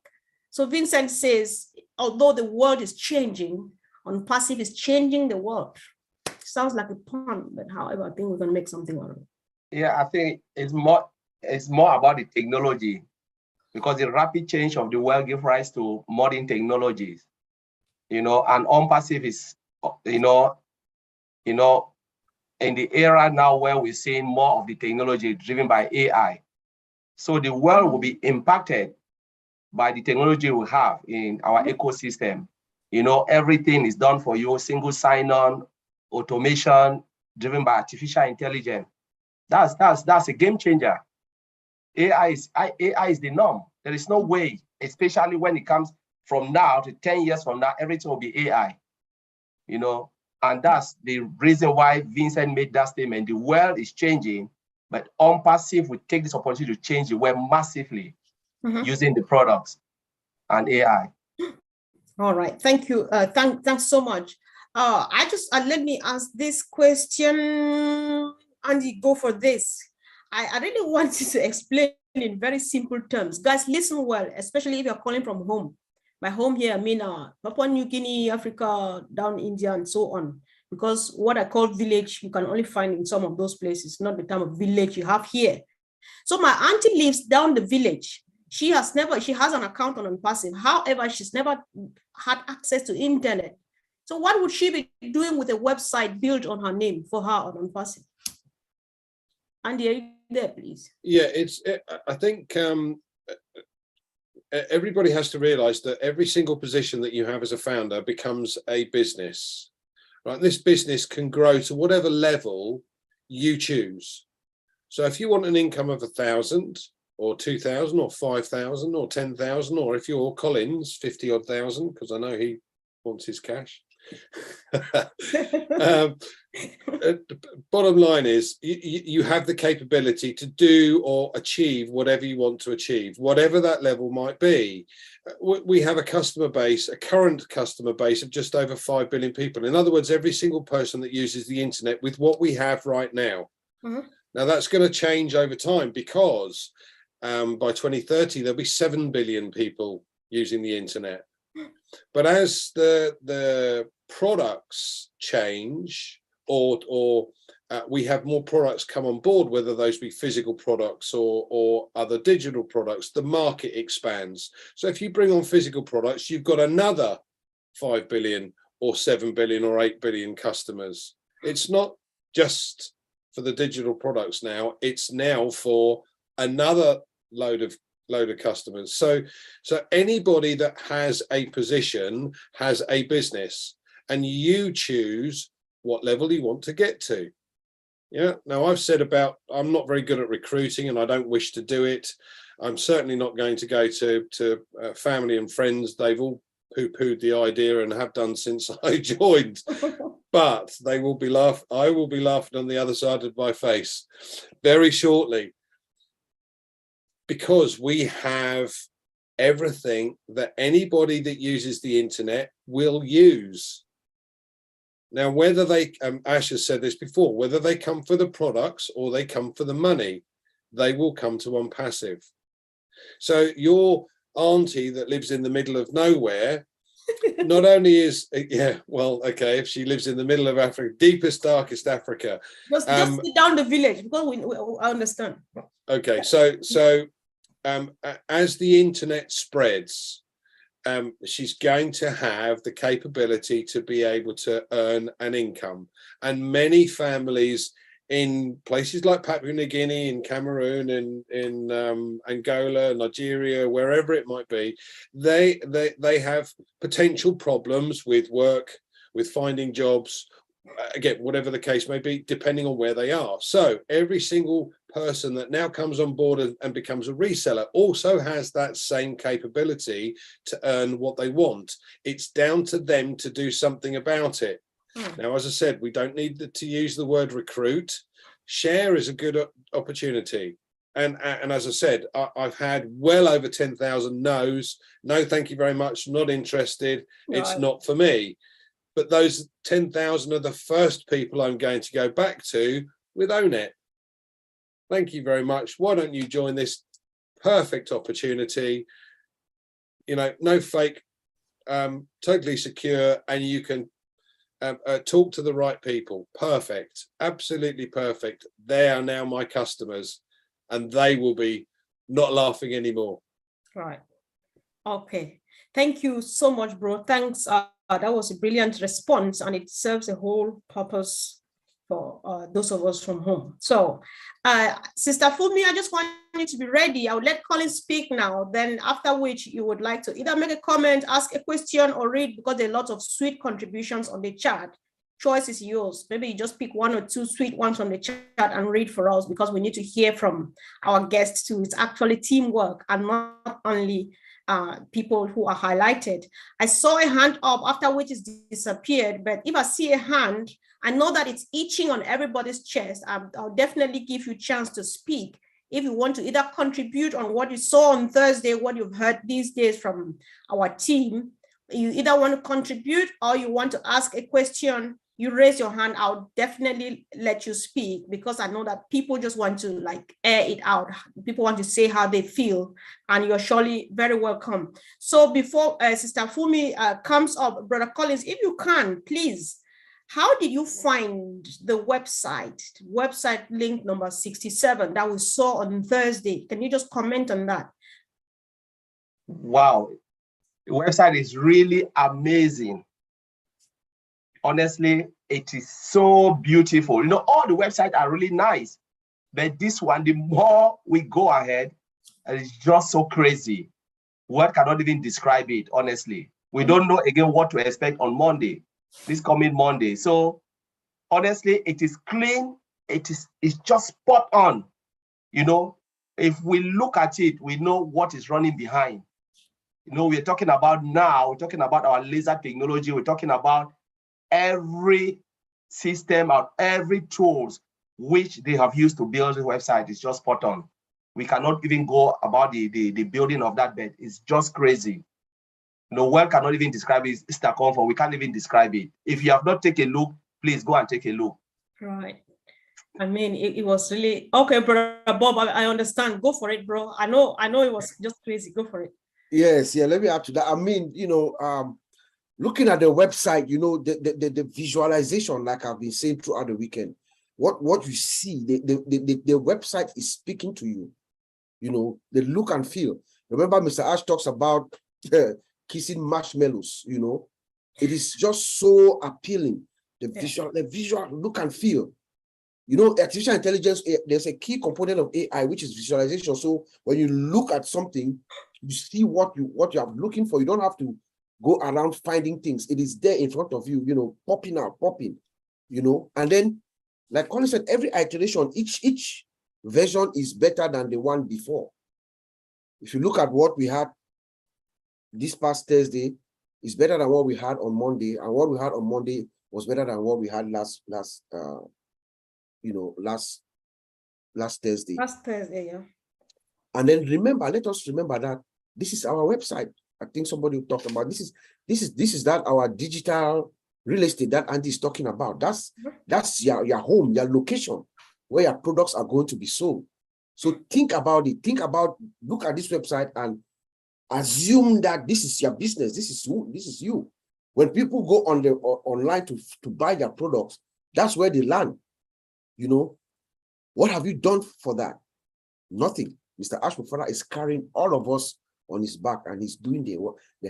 So Vincent says, although the world is changing, ONPASSIVE is changing the world. Sounds like a pun, but however, I think we're gonna make something out of it. Yeah, I think it's more about the technology, because the rapid change of the world gives rise to modern technologies, you know, and ONPASSIVE is, you know, in the era now where we're seeing more of the technology driven by AI. So the world will be impacted by the technology we have in our ecosystem. You know, everything is done for you, single sign-on, automation, driven by artificial intelligence. That's a game changer. AI is the norm. There is no way, especially when it comes from now to 10 years from now, everything will be AI, you know. And that's the reason why Vincent made that statement. The world is changing, but ONPASSIVE will take this opportunity to change the world massively using the products and AI. All right, thank you. Thanks so much. Let me ask this question. Andy, go for this. I really want you to explain in very simple terms. Guys, listen well, especially if you're calling from home. By home here, I mean Papua New Guinea, Africa, down India, and so on. Because what I call village, you can only find in some of those places, not the type of village you have here. So my auntie lives down the village. She has an account on ONPASSIVE. However, she's never had access to internet. So what would she be doing with a website built on her name for her on ONPASSIVE? Andy, are you there, please? Yeah, I think everybody has to realize that every single position that you have as a founder becomes a business, right? This business can grow to whatever level you choose. So if you want an income of 1,000 or 2,000 or 5,000 or 10,000, or if you're Collins, 50 odd thousand, because I know he wants his cash. Bottom line is you have the capability to do or achieve whatever you want to achieve, whatever that level might be. We have a customer base, a current customer base of just over 5 billion people. In other words, every single person that uses the internet with what we have right now. Mm-hmm. Now that's going to change over time, because by 2030 there'll be 7 billion people using the internet. But as the products change, or we have more products come on board, whether those be physical products or other digital products, the market expands. So if you bring on physical products, you've got another 5 billion or 7 billion or 8 billion customers. It's not just for the digital products now, it's now for another load of customers. So anybody that has a position has a business, and you choose what level you want to get to. Yeah. Now I've said I'm not very good at recruiting, and I don't wish to do it. I'm certainly not going to go to family and friends. They've all poo-pooed the idea and have done since I joined. But I will be laughing on the other side of my face very shortly, because we have everything that anybody that uses the internet will use. Now, whether they, Ash has said this before, whether they come for the products or they come for the money, they will come to ONPASSIVE. So your auntie that lives in the middle of nowhere, not only is, if she lives in the middle of Africa, deepest, darkest Africa. Just sit down the village, because I understand. Okay, so as the internet spreads, she's going to have the capability to be able to earn an income. And many families in places like Papua New Guinea, in Cameroon, in Angola, Nigeria, wherever it might be, they have potential problems with work, with finding jobs, again, whatever the case may be, depending on where they are. So every single person that now comes on board and becomes a reseller also has that same capability to earn what they want. It's down to them to do something about it. Now, as I said, we don't need to use the word recruit. Share is a good opportunity. And as I said, I've had well over 10,000 no's. No, thank you very much. Not interested. It's not for me. But those 10,000 are the first people I'm going to go back to with Own It. Thank you very much. Why don't you join this perfect opportunity? You know, no fake, totally secure, and you can talk to the right people. Perfect. Absolutely perfect. They are now my customers, and they will be not laughing anymore. Right. Okay. Thank you so much, bro. Thanks. That was a brilliant response, and it serves a whole purpose for those of us from home. So, Sister Fumi, I just want you to be ready. I would let Colin speak now. Then after which you would like to either make a comment, ask a question, or read, because there are lots of sweet contributions on the chat. Choice is yours. Maybe you just pick one or two sweet ones from the chat and read for us, because we need to hear from our guests too. It's actually teamwork and not only people who are highlighted. I saw a hand up, after which it's disappeared, but if I see a hand, I know that it's itching on everybody's chest. I'll definitely give you a chance to speak. If you want to either contribute on what you saw on Thursday, what you've heard these days from our team, you either want to contribute or you want to ask a question, you raise your hand, I'll definitely let you speak, because I know that people just want to like air it out. People want to say how they feel, and you're surely very welcome. So before Sister Fumi comes up, Brother Collins, if you can, please, how did you find the website link number 67 that we saw on Thursday? Can you just comment on that? Wow, the website is really amazing. Honestly, it is so beautiful. You know, all the websites are really nice. But this one, the more we go ahead, it's just so crazy. Word cannot even describe it, honestly. We don't know again what to expect on Monday, this coming Monday. So honestly, it is clean. It's just spot on. You know, if we look at it, we know what is running behind. You know, we're talking about now, we're talking about our laser technology, we're talking about every system or every tools which they have used to build the website is just spot on. We cannot even go about the building of that bed. It's just crazy. No one cannot even describe it. It's the comfort. We can't even describe it. If you have not taken a look, please go and take a look. Right. I mean, it was really okay, brother Bob. I understand. Go for it, bro. I know it was just crazy. Go for it. Yes, yeah, let me add to that. I mean, you know, looking at the website, you know, the visualization, like I've been saying throughout the weekend, what you see, the website is speaking to you, you know, the look and feel. Remember, Mr. Ash talks about kissing marshmallows, you know, it is just so appealing. The visual look and feel. You know, artificial intelligence, there's a key component of AI, which is visualization. So when you look at something, you see what you are looking for. You don't have to go around finding things. It is there in front of you, you know, popping out, you know. And then, like Colin said, every iteration, each version is better than the one before. If you look at what we had this past Thursday, it's better than what we had on Monday, and what we had on Monday was better than what we had last Thursday. Last Thursday, yeah. And then let us remember that this is our website. I think somebody talked about this is that our digital real estate that Andy is talking about. That's your home, your location where your products are going to be sold. So think about it. Look at this website and assume that this is your business. This is you. When people go on the online to buy their products, that's where they land. You know, what have you done for that? Nothing. Mr. Ashford is carrying all of us on his back, and he's doing the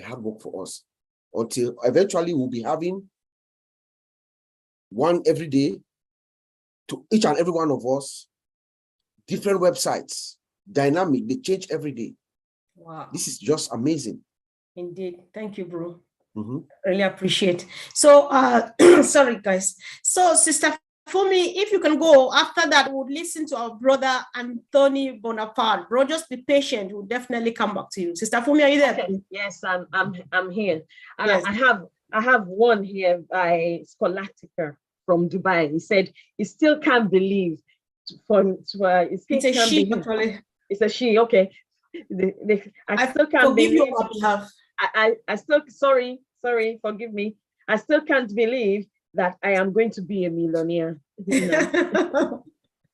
hard work for us until eventually we'll be having one every day to each and every one of us, different websites, dynamic, they change every day. Wow. This is just amazing. Indeed. Thank you, bro. Mm-hmm. Really appreciate. So, sorry, guys. So, Sister Fumi, if you can go, after that, we'll listen to our brother Anthony Bonaparte. Bro, just be patient. We'll definitely come back to you. Sister Fumi, are you there? Okay. Yes, I'm here. Yes. I have one here by Scholastica from Dubai. He said he still can't believe it's a she, actually. It's a she, okay. I still can't believe I still forgive me. I still can't believe that I am going to be a millionaire. You know?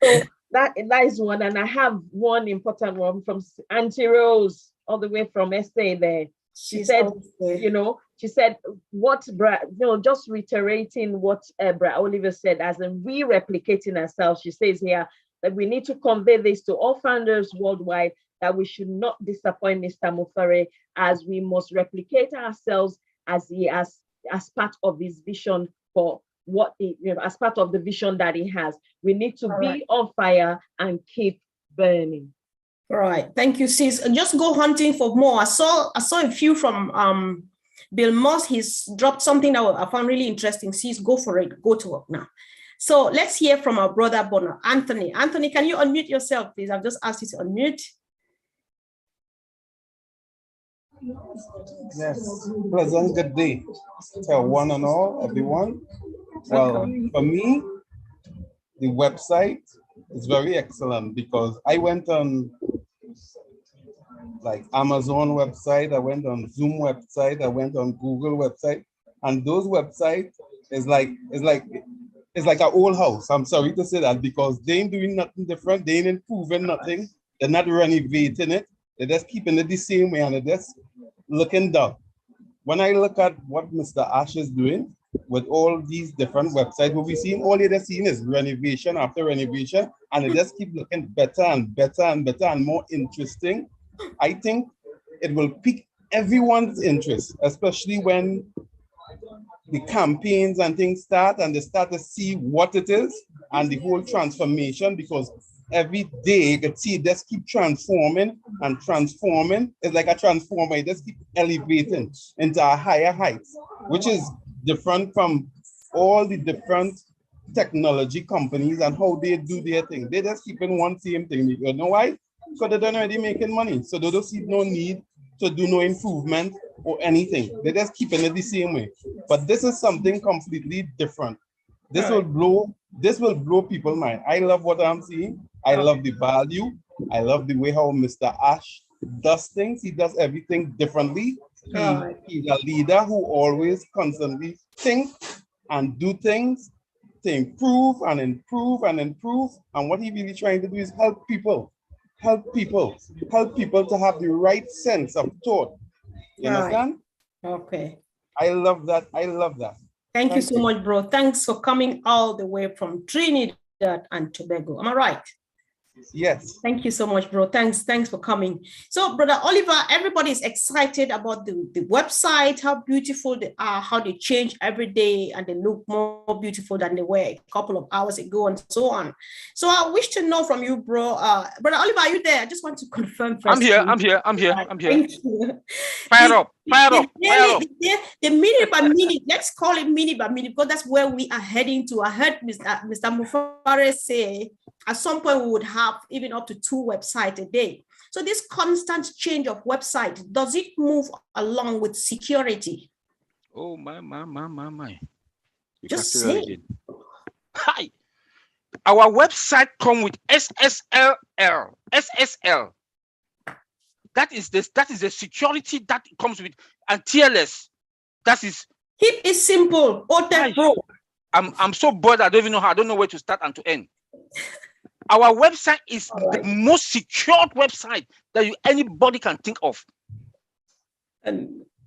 So that is one, and I have one important one from Auntie Rose, all the way from SA there. She said, just reiterating what Bra Oliver said, as in re-replicating ourselves. She says here that we need to convey this to all founders worldwide, that we should not disappoint Mr. Mufare, as we must replicate ourselves as part of his vision for as part of the vision that he has. We need to be on fire and keep burning. All right, thank you, sis. Just go hunting for more. I saw a few from Bill Moss. He's dropped something that I found really interesting. Sis, go for it. Go to work now. So let's hear from our brother Bono, Anthony. Anthony, can you unmute yourself, please? I've just asked you to unmute. Yes, pleasant good day to one and all, everyone. Well, for me, the website is very excellent because I went on like Amazon website, I went on Zoom website, I went on Google website, and those websites is like an old house. I'm sorry to say that, because they ain't doing nothing different, they ain't improving nothing, they're not renovating it, they're just keeping it the same way, and they're just looking down. When I look at what Mr. Ash is doing with all these different websites, what we've seen, all they're seeing is renovation after renovation, and they just keep looking better and better and better and more interesting. I think it will pique everyone's interest, especially when the campaigns and things start and they start to see what it is and the whole transformation, because every day you can see it just keep transforming and transforming. It's like a transformer, it just keep elevating into a higher heights, which is different from all the different technology companies and how they do their thing. They just keep in one same thing. You know why? Because they're already making money. So they don't see no need to do no improvement or anything. They're just keeping it the same way. But this is something completely different. This will blow people's mind. I love what I'm seeing. I love the value. I love the way how Mr. Ash does things. He does everything differently. He's a leader who always constantly think and do things to improve and improve and improve. And what he really trying to do is help people to have the right sense of thought. You understand? Okay. I love that. I love that. Thank you so much, bro. Thanks for coming all the way from Trinidad and Tobago. Am I right? Yes. Thank you so much, bro. Thanks for coming. So, Brother Oliver, everybody is excited about the website, how beautiful they are, how they change every day, and they look more beautiful than they were a couple of hours ago, and so on. So I wish to know from you, bro. Brother Oliver, are you there? I just want to confirm first. I'm here. Thank you. Fire up. The minute by minute, let's call it minute by minute, because that's where we are heading to. I heard Mr. Mufare say at some point we would have even up to 2 websites a day. So this constant change of website, does it move along with security? Oh, my. Just say. Hi. Our website come with SSL. That is the security that comes with, and TLS. That is. Keep it simple. Bro. I'm so bored. I don't know where to start and to end. Our website is the most secured website that anybody can think of.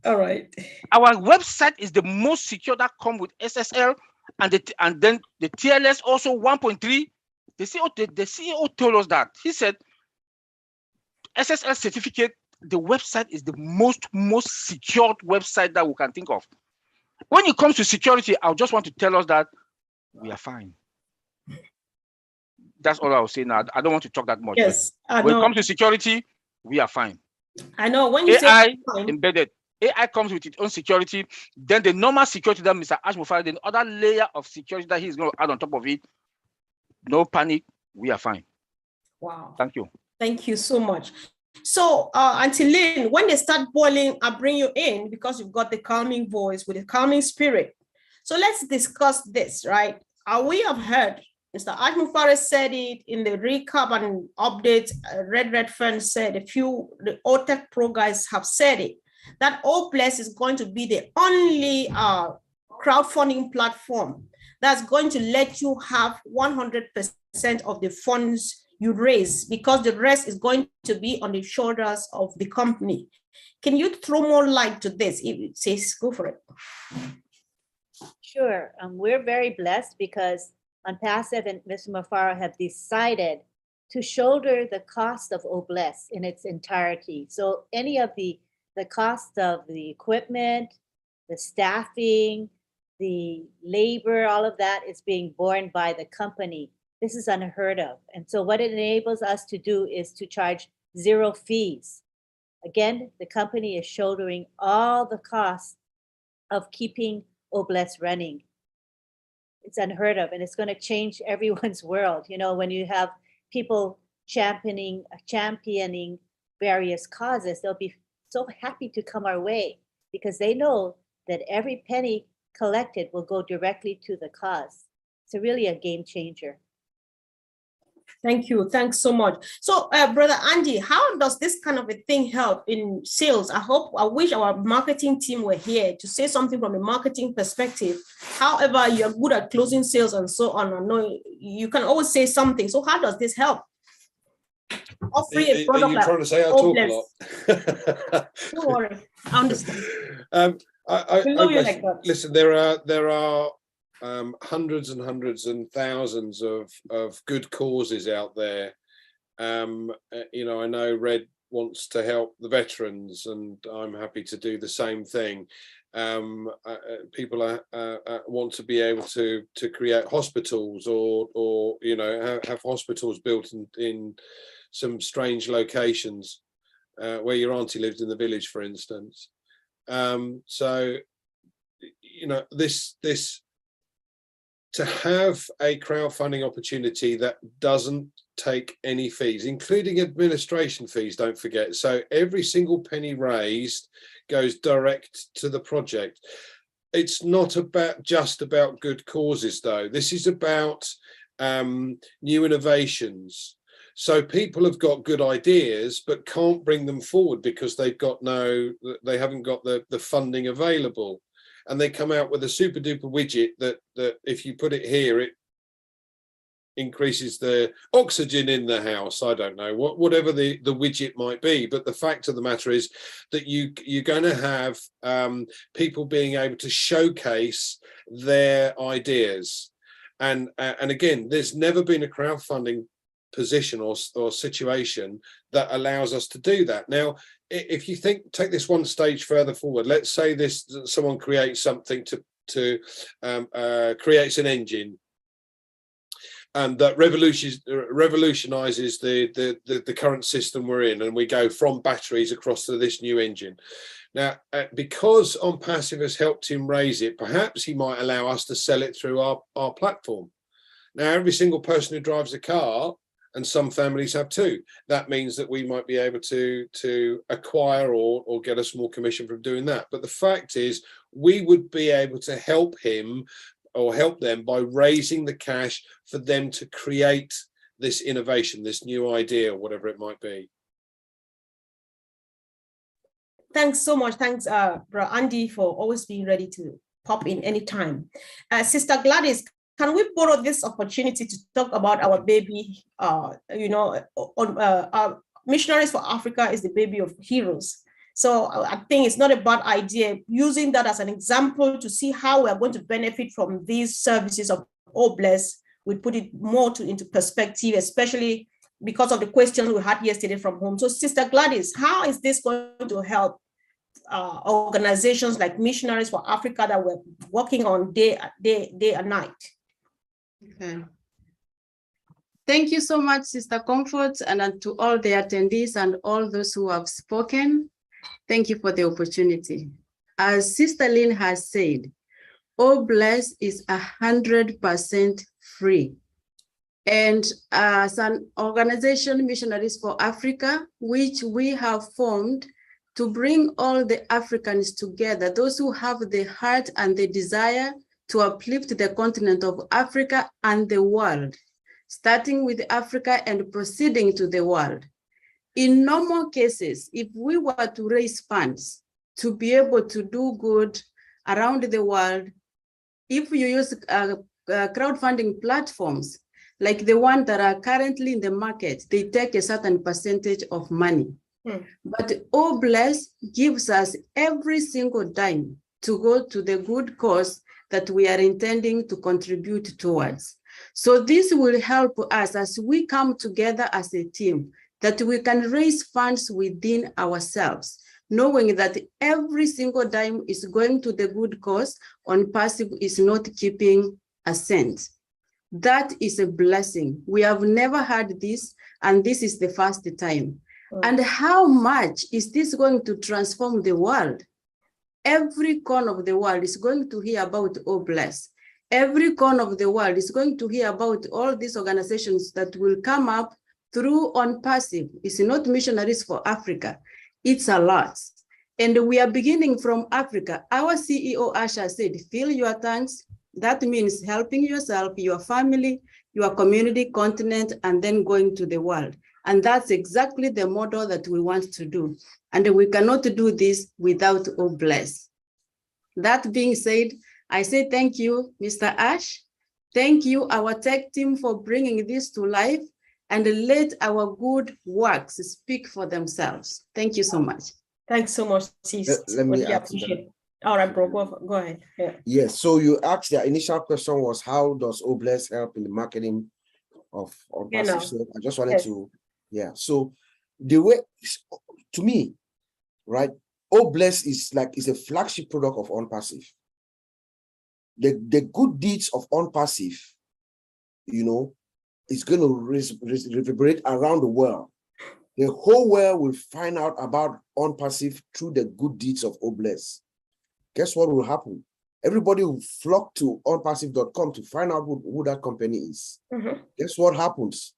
All right. Our website is the most secure that come with SSL, and then the TLS also 1.3. The CEO told us that. He said SSL certificate, the website is the most secured website that we can think of. When it comes to security, I just want to tell us that we are fine. That's all I'll say now. I don't want to talk that much. Yes, when it comes to security, we are fine. I know. When you AI say fine, embedded, AI comes with its own security. Then the normal security that Mr. Ash Mufare, the other layer of security that he's going to add on top of it. No panic. We are fine. Wow. Thank you. Thank you so much. So, Auntie Lynn, when they start boiling, I'll bring you in because you've got the calming voice with a calming spirit. So let's discuss this, right? We have heard Mr. Ash Mufare said it in the recap and update. Red Fern said the OTEC Pro guys have said it, that OPLES is going to be the only crowdfunding platform that's going to let you have 100% of the funds you raise, because the rest is going to be on the shoulders of the company. Can you throw more light to this? If it says, go for it. Sure. We're very blessed because ONPASSIVE and Mr. Mufare have decided to shoulder the cost of OBLES in its entirety. So any of the cost of the equipment, the staffing, the labor, all of that is being borne by the company. This is unheard of. And so what it enables us to do is to charge 0 fees. Again, the company is shouldering all the costs of keeping OBLES running. It's unheard of, and it's going to change everyone's world. You know, when you have people championing various causes, they'll be so happy to come our way because they know that every penny collected will go directly to the cause. It's really a game changer. Thank you. Thanks so much. So, Brother Andy, how does this kind of a thing help in sales? I wish our marketing team were here to say something from a marketing perspective. However, you're good at closing sales and so on. I know you can always say something. So how does this help? Are you trying to say I talk a lot? Don't worry. I understand. Listen, there are hundreds and hundreds and thousands of good causes out there. You know, I know Red wants to help the veterans, and I'm happy to do the same thing. People want to be able to create hospitals, or you know, have hospitals built in some strange locations, where your auntie lived in the village, for instance. So, you know, this to have a crowdfunding opportunity that doesn't take any fees, including administration fees, don't forget. So every single penny raised goes direct to the project. It's not just about good causes, though. This is about new innovations. So people have got good ideas but can't bring them forward because they haven't got the funding available. And they come out with a super duper widget that if you put it here, it increases the oxygen in the house. I don't know, whatever the widget might be. But the fact of the matter is that you're going to have people being able to showcase their ideas. And again, there's never been a crowdfunding position or situation that allows us to do that. Now, if you take this one stage further forward, let's say someone creates something to creates an engine that revolutionizes the current system we're in, and we go from batteries across to this new engine. Now, because ONPASSIVE has helped him raise it, perhaps he might allow us to sell it through our platform. Now, every single person who drives a car, and some families have two, that means that we might be able to acquire or get a small commission from doing that. But the fact is, we would be able to help him or help them by raising the cash for them to create this innovation, this new idea, whatever it might be. Thanks so much. Thanks, Bro Andy, for always being ready to pop in anytime. Sister Gladys, can we borrow this opportunity to talk about our baby? Missionaries for Africa is the baby of heroes. So I think it's not a bad idea using that as an example to see how we are going to benefit from these services of Oh Bless. We put it more into perspective, especially because of the questions we had yesterday from home. So Sister Gladys, how is this going to help organizations like Missionaries for Africa that we're working on day and night? Okay. Thank you so much, Sister Comfort, and to all the attendees and all those who have spoken. Thank you for the opportunity. As Sister Lynn has said, Oh Bless is 100% free. And as an organization, Missionaries for Africa, which we have formed to bring all the Africans together, those who have the heart and the desire to uplift the continent of Africa and the world, starting with Africa and proceeding to the world. In normal cases, if we were to raise funds to be able to do good around the world, if you use crowdfunding platforms like the one that are currently in the market, they take a certain percentage of money. But Oh Bless gives us every single dime to go to the good cause that we are intending to contribute towards. So this will help us as we come together as a team, that we can raise funds within ourselves, knowing that every single dime is going to the good cause. ONPASSIVE is not keeping a cent. That is a blessing. We have never had this, and this is the first time. And how much is this going to transform the world? Every corner of the world is going to hear about Oh Bless. Every corner of the world is going to hear about all these organizations that will come up through ONPASSIVE. It's not Missionaries for Africa. It's a lot. And we are beginning from Africa. Our CEO, Asha, said, fill your tanks. That means helping yourself, your family, your community, continent, and then going to the world. And that's exactly the model that we want to do. And we cannot do this without Oh Bless. That being said, I say thank you, Mr. Ash. Thank you, our tech team, for bringing this to life, and let our good works speak for themselves. Thank you so much. Thanks so much, sis. Let me add to that. All right, bro, go ahead. Yeah. Yes, so you asked, the initial question was, how does Oh Bless help in the marketing of ONPASSIVE? So I just wanted to, so the way, to me, right, OBless is a flagship product of ONPASSIVE. The good deeds of ONPASSIVE, you know, is going to reverberate around the world. The whole world will find out about ONPASSIVE through the good deeds of OBless. Guess what will happen? Everybody will flock to onpassive.com to find out who that company is. Guess what happens?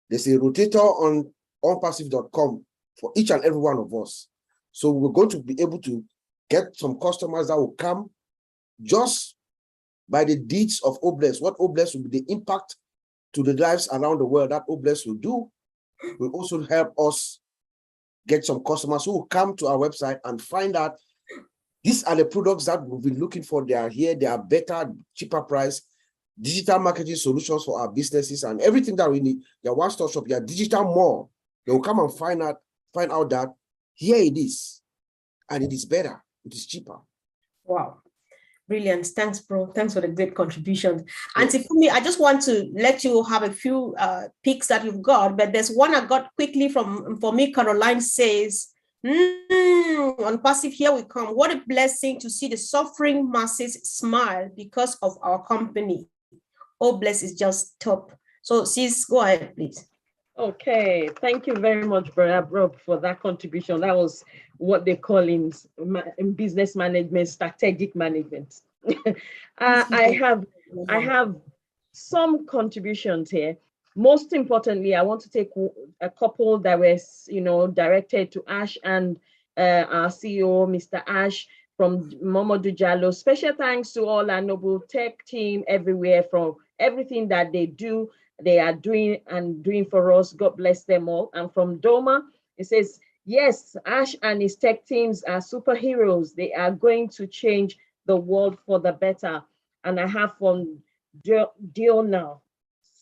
There's a rotator on onpassive.com for each and every one of us. So we're going to be able to get some customers that will come just by the deeds of OBless. What OBless will be the impact to the lives around the world that OBless will do will also help us get some customers who will come to our website and find out these are the products that we've been looking for. They are here, they are better, cheaper price, digital marketing solutions for our businesses and everything that we need. Your one-stop shop, your digital mall. They will come and find out that here it is, and it is better, it is cheaper. Wow. Brilliant. Thanks, bro. Thanks for the great contributions. And for me, I just want to let you have a few picks that you've got, but there's one I got quickly for me. Caroline says, ONPASSIVE, here we come. What a blessing to see the suffering masses smile because of our company. OBless is just top. So sis, go ahead, please. Okay, thank you very much, Brother Rob, for that contribution. That was what they call in business management, strategic management. I have some contributions here. Most importantly, I want to take a couple that was, directed to Ash and our CEO, Mr. Ash from Momodu Jallo. Special thanks to all our noble tech team everywhere for everything that they do. They are doing for us. God bless them all. And from Doma, it says, yes, Ash and his tech teams are superheroes. They are going to change the world for the better. And I have from Diona,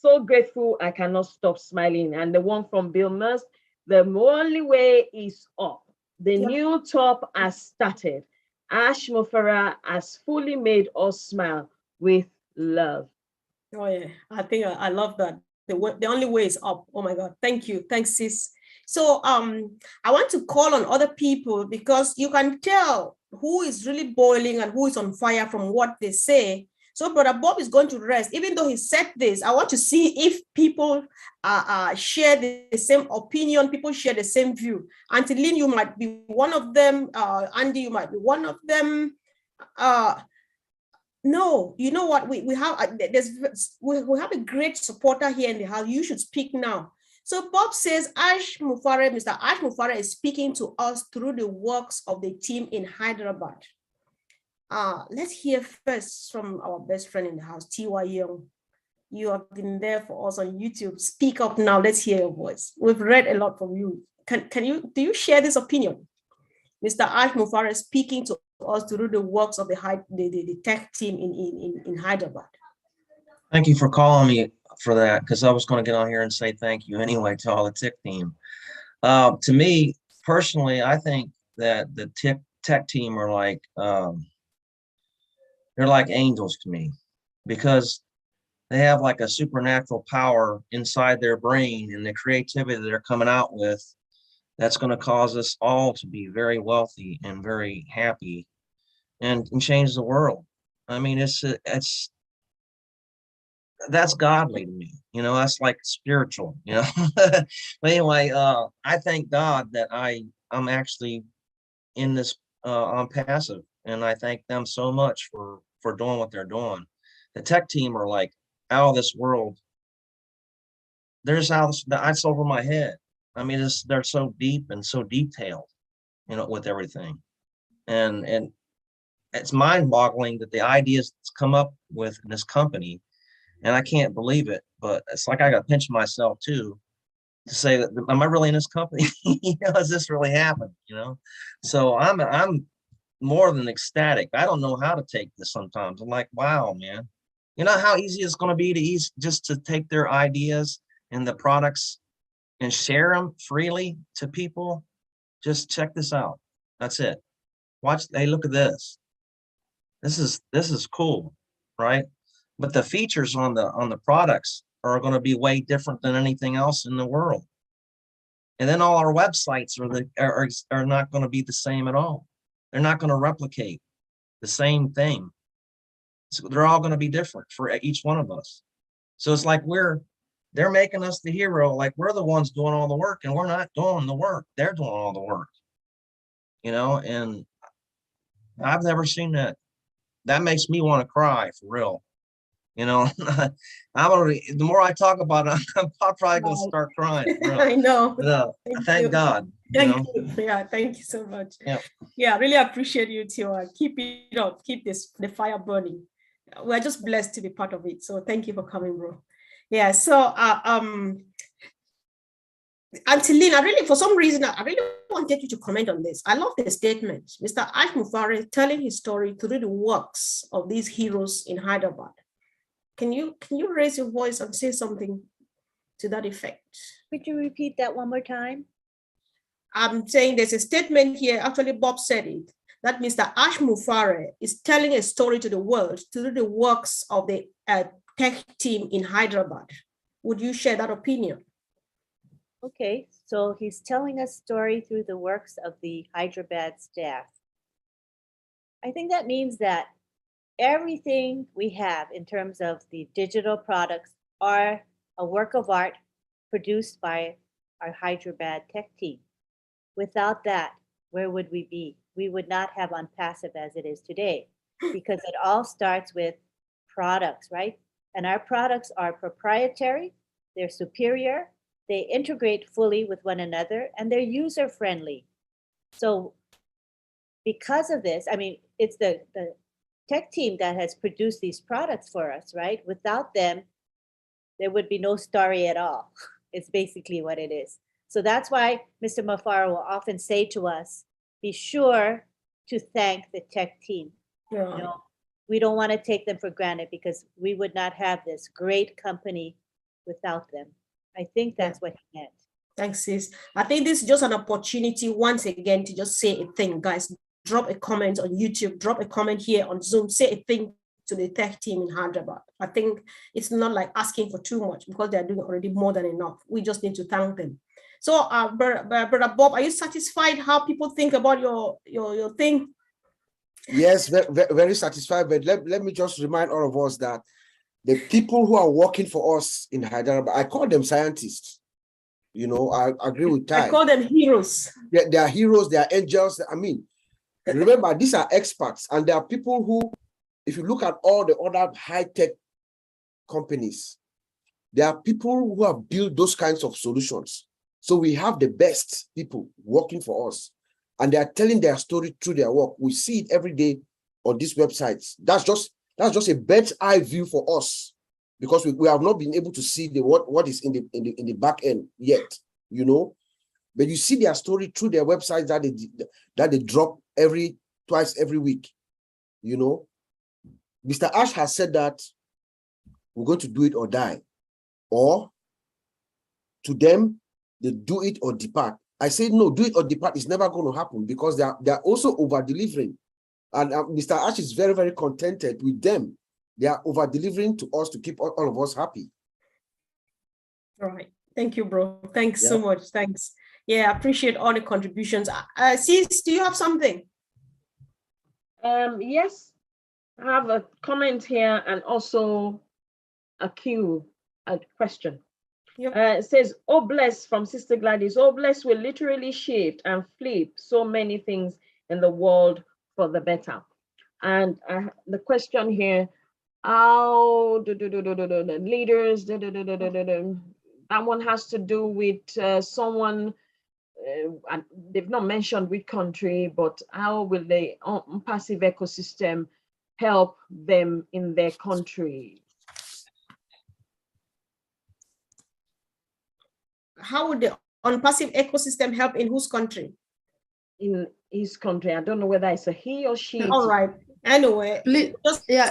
so grateful I cannot stop smiling. And the one from Bill Must, the only way is up. The new top has started. Ash Mufara has fully made us smile with love. Oh yeah, I think I love that. The only way is up. Oh my God, thank you, thanks sis. So I want to call on other people because you can tell who is really boiling and who is on fire from what they say. So Brother Bob is going to rest. Even though he said this, I want to see if people share the same opinion, people share the same view. Auntie Lynn, you might be one of them. Andy, you might be one of them. No, you know what? We have a great supporter here in the house. You should speak now. So Bob says Mr. Ash Mufara is speaking to us through the works of the team in Hyderabad. Let's hear first from our best friend in the house, T.Y. Young. You have been there for us on YouTube. Speak up now. Let's hear your voice. We've read a lot from you. Do you share this opinion? Mr. Ash Mufara is speaking to us through the works of the tech team in Hyderabad. Thank you for calling me for that, because I was going to get on here and say thank you anyway to all the tech team. To me personally, I think that the tech team are like they're like angels to me, because they have like a supernatural power inside their brain and the creativity that they're coming out with that's going to cause us all to be very wealthy and very happy and change the world. I mean, that's godly to me, that's like spiritual, But anyway, I thank God that I'm actually in this ONPASSIVE, and I thank them so much for doing what they're doing. The tech team are like out of this world. They're just out, that's over my head. I mean, they're so deep and so detailed, with everything. And it's mind-boggling that the ideas that's come up with in this company, and I can't believe it, but it's like I got to pinch myself too to say that, am I really in this company? Has this really happened? So I'm more than ecstatic. I don't know how to take this sometimes. I'm like, wow, man. You know how easy it's going to be just to take their ideas and the products and share them freely to people. Just check this out. That's it. Watch. Hey, look at this. This is cool, right? But the features on the products are going to be way different than anything else in the world. And then all our websites are not going to be the same at all. They're not going to replicate the same thing. So they're all going to be different for each one of us. So it's like they're making us the hero, like we're the ones doing all the work, and we're not doing the work. They're doing all the work, you know, and I've never seen that. That makes me want to cry for real. You know, the more I talk about it, I'm probably going to start crying. For real. I know. But, thank God. Thank you. Yeah, thank you so much. Yeah. Yeah, I really appreciate you too. Keep it up. Keep the fire burning. We're just blessed to be part of it. So thank you for coming, bro. Yeah. So Auntie Lynn, for some reason, I really wanted you to comment on this. I love the statement. Mr. Ash Mufare telling his story through the works of these heroes in Hyderabad. Can you raise your voice and say something to that effect? Could you repeat that one more time? I'm saying there's a statement here, actually Bob said it, that Mr. Ash Mufare is telling a story to the world through the works of the tech team in Hyderabad. Would you share that opinion? Okay, so he's telling a story through the works of the Hyderabad staff. I think that means that everything we have in terms of the digital products are a work of art produced by our Hyderabad tech team. Without that, where would we be? We would not have ONPASSIVE as it is today, because it all starts with products, right? And our products are proprietary, they're superior, they integrate fully with one another, and they're user-friendly. So because of this, I mean, it's the tech team that has produced these products for us, right? Without them, there would be no story at all. It's basically what it is. So that's why Mr. Mufare will often say to us, be sure to thank the tech team. Yeah. You know, we don't want to take them for granted because we would not have this great company without them. I think that's what he meant. Thanks, sis. I think this is just an opportunity once again to just say a thing, guys. Drop a comment on YouTube, drop a comment here on Zoom, say a thing to the tech team in Hyderabad. I think it's not like asking for too much because they're doing already more than enough. We just need to thank them. So, Brother Bob, are you satisfied how people think about your thing? Yes, very satisfied. But let me just remind all of us that the people who are working for us in Hyderabad, I call them scientists. You know, I agree with Ty. I call them heroes. They are heroes, they are angels. I mean, remember, these are experts, and there are people who, if you look at all the other high-tech companies, there are people who have built those kinds of solutions. So we have the best people working for us, and they are telling their story through their work. We see it every day on these websites. That's just a bird's eye view for us, because we have not been able to see what is in the back end yet, you know. But you see their story through their websites that they drop twice every week, you know. Mr. Ash has said that we're going to do it or die, or to them, they do it or depart. I say no, do it or depart is never going to happen, because they are also over-delivering. And Mr. Ash is very, very contented with them. They are over-delivering to us to keep all of us happy. All right. Thank you, bro. Thanks so much. Thanks. Yeah, I appreciate all the contributions. Sis, do you have something? Yes, I have a comment here and also a question. Yep. It says, oh, bless, from Sister Gladys. Oh, bless will literally shift and flip so many things in the world for the better. And the question here, how the leaders, that one has to do with someone, and they've not mentioned which country, but how will the ONPASSIVE ecosystem help them in their country? How would the ONPASSIVE ecosystem help in whose country? In his country. I don't know whether it's a he or she. All right. Anyway, Please,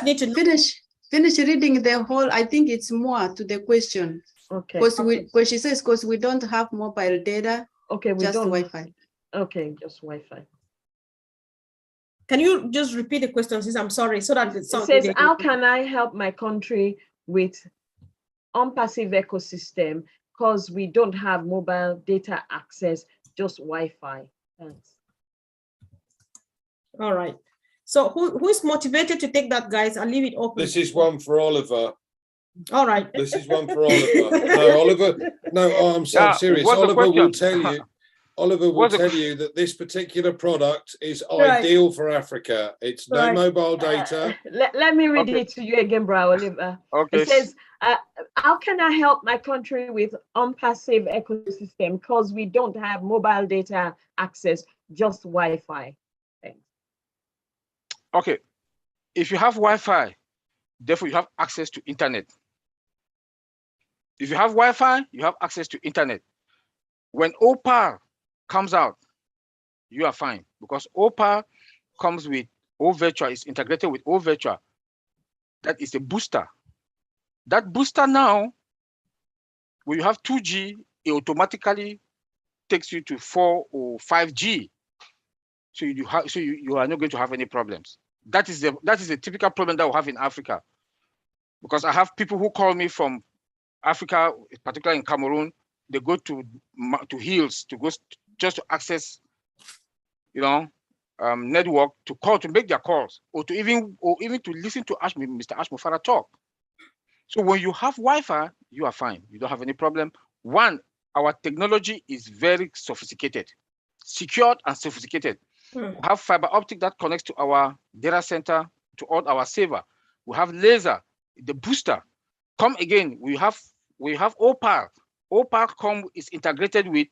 need to finish reading the whole. I think it's more to the question. Okay. Because she says, because we don't have mobile data. Okay, we just don't. Wi-Fi. Okay, just Wi-Fi. Can you just repeat the question, sis? I'm sorry. So that it says, how can I help my country with ONPASSIVE ecosystem? Because we don't have mobile data access, just Wi-Fi. Thanks. All right. So who's motivated to take that, guys? I'll leave it open. This is one for Oliver. All right. This is one for Oliver. No, Oliver. No, I'm so serious. Oliver will tell you. Oliver will tell you that this particular product is ideal for Africa. It's no mobile data. Let me read it to you again, bro, Oliver. Okay. It says, how can I help my country with ONPASSIVE ecosystem? Because we don't have mobile data access, just Wi-Fi. Thanks. Okay. If you have Wi-Fi, therefore you have access to internet. If you have Wi-Fi, you have access to internet. When OPAR comes out, you are fine, because OPAR comes with O-Virtual, is integrated with O-Virtual. That is a booster. That booster now, when you have 2G, it automatically takes you to 4 or 5G. So you are not going to have any problems. That is a typical problem that we have in Africa. Because I have people who call me from Africa, particularly in Cameroon, they go to hills to go just to access, network to call, to make their calls, or even to listen to Mr. Ash Mufara talk. So when you have Wi-Fi, you are fine. You don't have any problem. One, our technology is very sophisticated, secured and sophisticated. We have fiber optic that connects to our data center, to all our server. We have laser, the booster. Come again, we have OPAR. OPAR is integrated with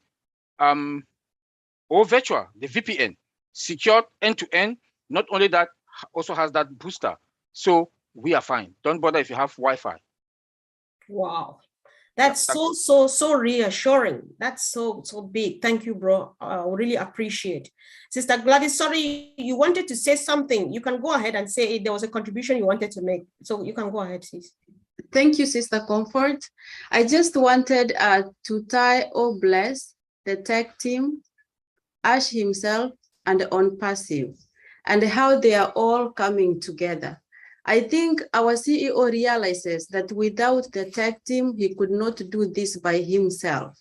O-Virtual, the VPN, secured end-to-end. Not only that, also has that booster. So we are fine. Don't bother if you have Wi-Fi. Wow. That's so reassuring. That's so big. Thank you, bro. I really appreciate. Sister Gladys, sorry, you wanted to say something. You can go ahead and say there was a contribution you wanted to make. So you can go ahead, sis. Thank you, Sister Comfort. I just wanted to tie or bless the tech team, Ash himself, and ONPASSIVE, and how they are all coming together. I think our CEO realizes that without the tech team, he could not do this by himself.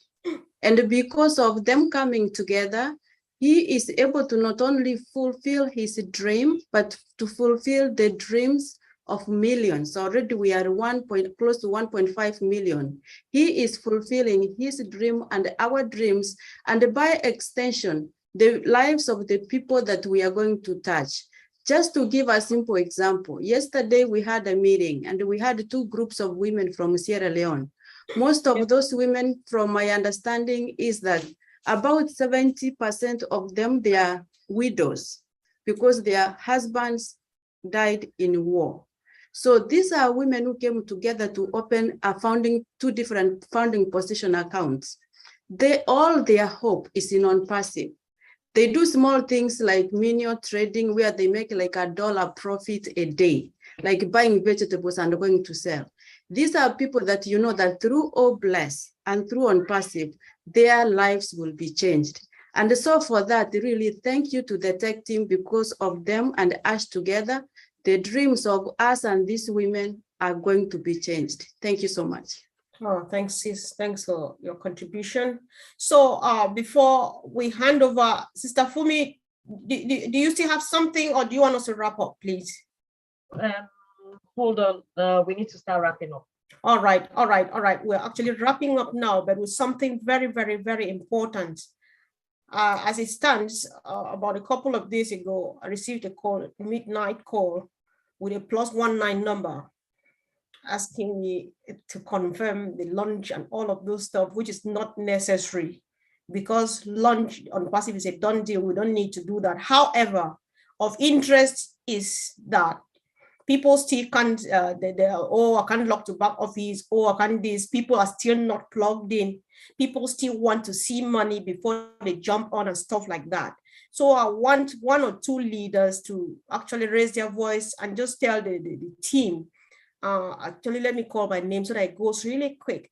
And because of them coming together, he is able to not only fulfill his dream, but to fulfill the dreams of millions. Already we are close to 1.5 million. He is fulfilling his dream and our dreams, and by extension, the lives of the people that we are going to touch. Just to give a simple example, yesterday we had a meeting and we had 2 groups of women from Sierra Leone. Most of those women, from my understanding, is that about 70% of them, they are widows because their husbands died in war. So these are women who came together to open a 2 different founding position accounts. All their hope is in ONPASSIVE. They do small things like minion trading, where they make like $1 profit a day, like buying vegetables and going to sell. These are people that you know that through OBless and through ONPASSIVE, their lives will be changed. And so for that, really thank you to the tech team, because of them and us together, the dreams of us and these women are going to be changed. Thank you so much. Oh, thanks, sis. Thanks for your contribution. So before we hand over, Sister Fumi, do you still have something, or do you want us to wrap up, please? Hold on, we need to start wrapping up. All right. We're actually wrapping up now, but with something very, very, very important. As it stands, about a couple of days ago, I received a call, a midnight call with a +19 number, asking me to confirm the launch and all of those stuff, which is not necessary, because launch on passive is a done deal. We don't need to do that. However, of interest is that people still can't, I can't log to back office, I can't this. People are still not plugged in. People still want to see money before they jump on and stuff like that. So I want 1 or 2 leaders to actually raise their voice and just tell the team. Actually, let me call my name so that it goes really quick.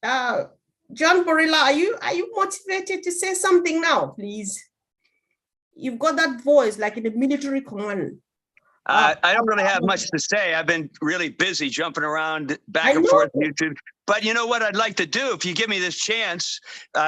John Borilla, are you motivated to say something now, please? You've got that voice like in the military command. I don't really have much to say. I've been really busy jumping around back and forth YouTube. But you know what I'd like to do, if you give me this chance,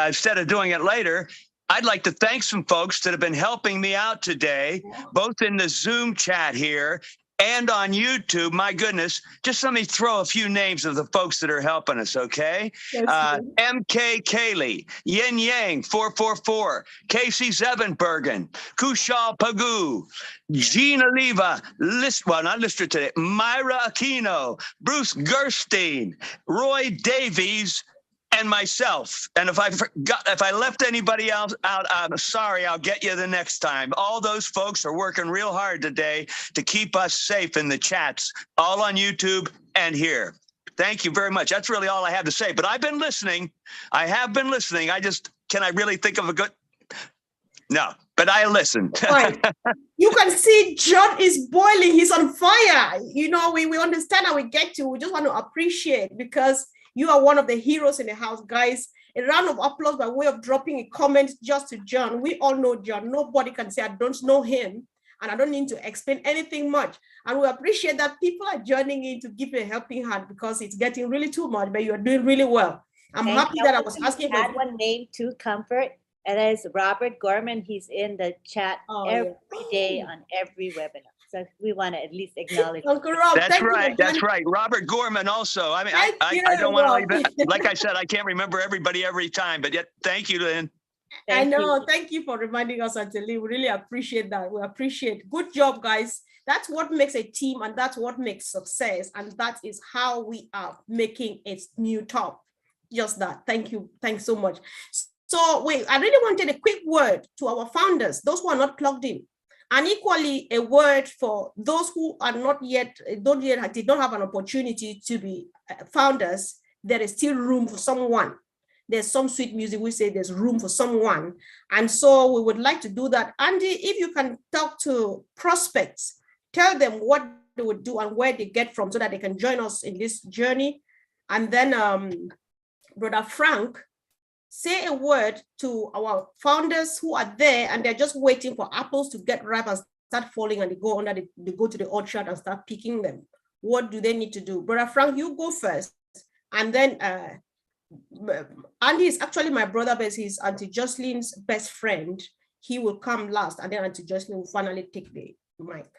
instead of doing it later, I'd like to thank some folks that have been helping me out today, both in the Zoom chat here and on YouTube. My goodness, just let me throw a few names of the folks that are helping us, okay? MK Kaylee, Yin Yang 444, Casey Zevenbergen, Kushal Pagu, Gina Leva, not listed today, Myra Aquino, Bruce Gerstein, Roy Davies, and myself. And if I left anybody else out, I'm sorry, I'll get you the next time. All those folks are working real hard today to keep us safe in the chats, all on YouTube and here. Thank you very much. That's really all I have to say. But I've been listening. I have been listening. Can I really think of a good? No, but I listen. Right. You can see John is boiling. He's on fire. You know, we understand how we get to. We just want to appreciate because you are one of the heroes in the house, guys. A round of applause by way of dropping a comment just to John. We all know John. Nobody can say I don't know him, and I don't need to explain anything much. And we appreciate that people are joining in to give you a helping hand because it's getting really too much, but you're doing really well. I'm happy that I was asking for one name to Comfort, and that is Robert Gorman. He's in the chat every day on every webinar. So we want to at least acknowledge. Uncle Rob, that's right. That's right. Robert Gorman also. I mean, I don't want to leave it. Like I said, I can't remember everybody every time, but yet thank you, Lynn. I know. Thank you for reminding us, Anjali. We really appreciate that. We appreciate. Good job, guys. That's what makes a team, and that's what makes success. And that is how we are making a new top. Just that. Thank you. Thanks so much. So I really wanted a quick word to our founders, those who are not plugged in. And equally a word for those who are not yet, did not have an opportunity to be founders. There is still room for someone. There's some sweet music, we say there's room for someone. And so we would like to do that. Andy, if you can talk to prospects, tell them what they would do and where they get from so that they can join us in this journey. And then Brother Frank, say a word to our founders who are there and they're just waiting for apples to get ripe and start falling, and they go to the orchard and start picking them. What do they need to do? Brother Frank, you go first. And then Andy is actually my brother, but he's Auntie Jocelyn's best friend. He will come last, and then Auntie Jocelyn will finally take the mic.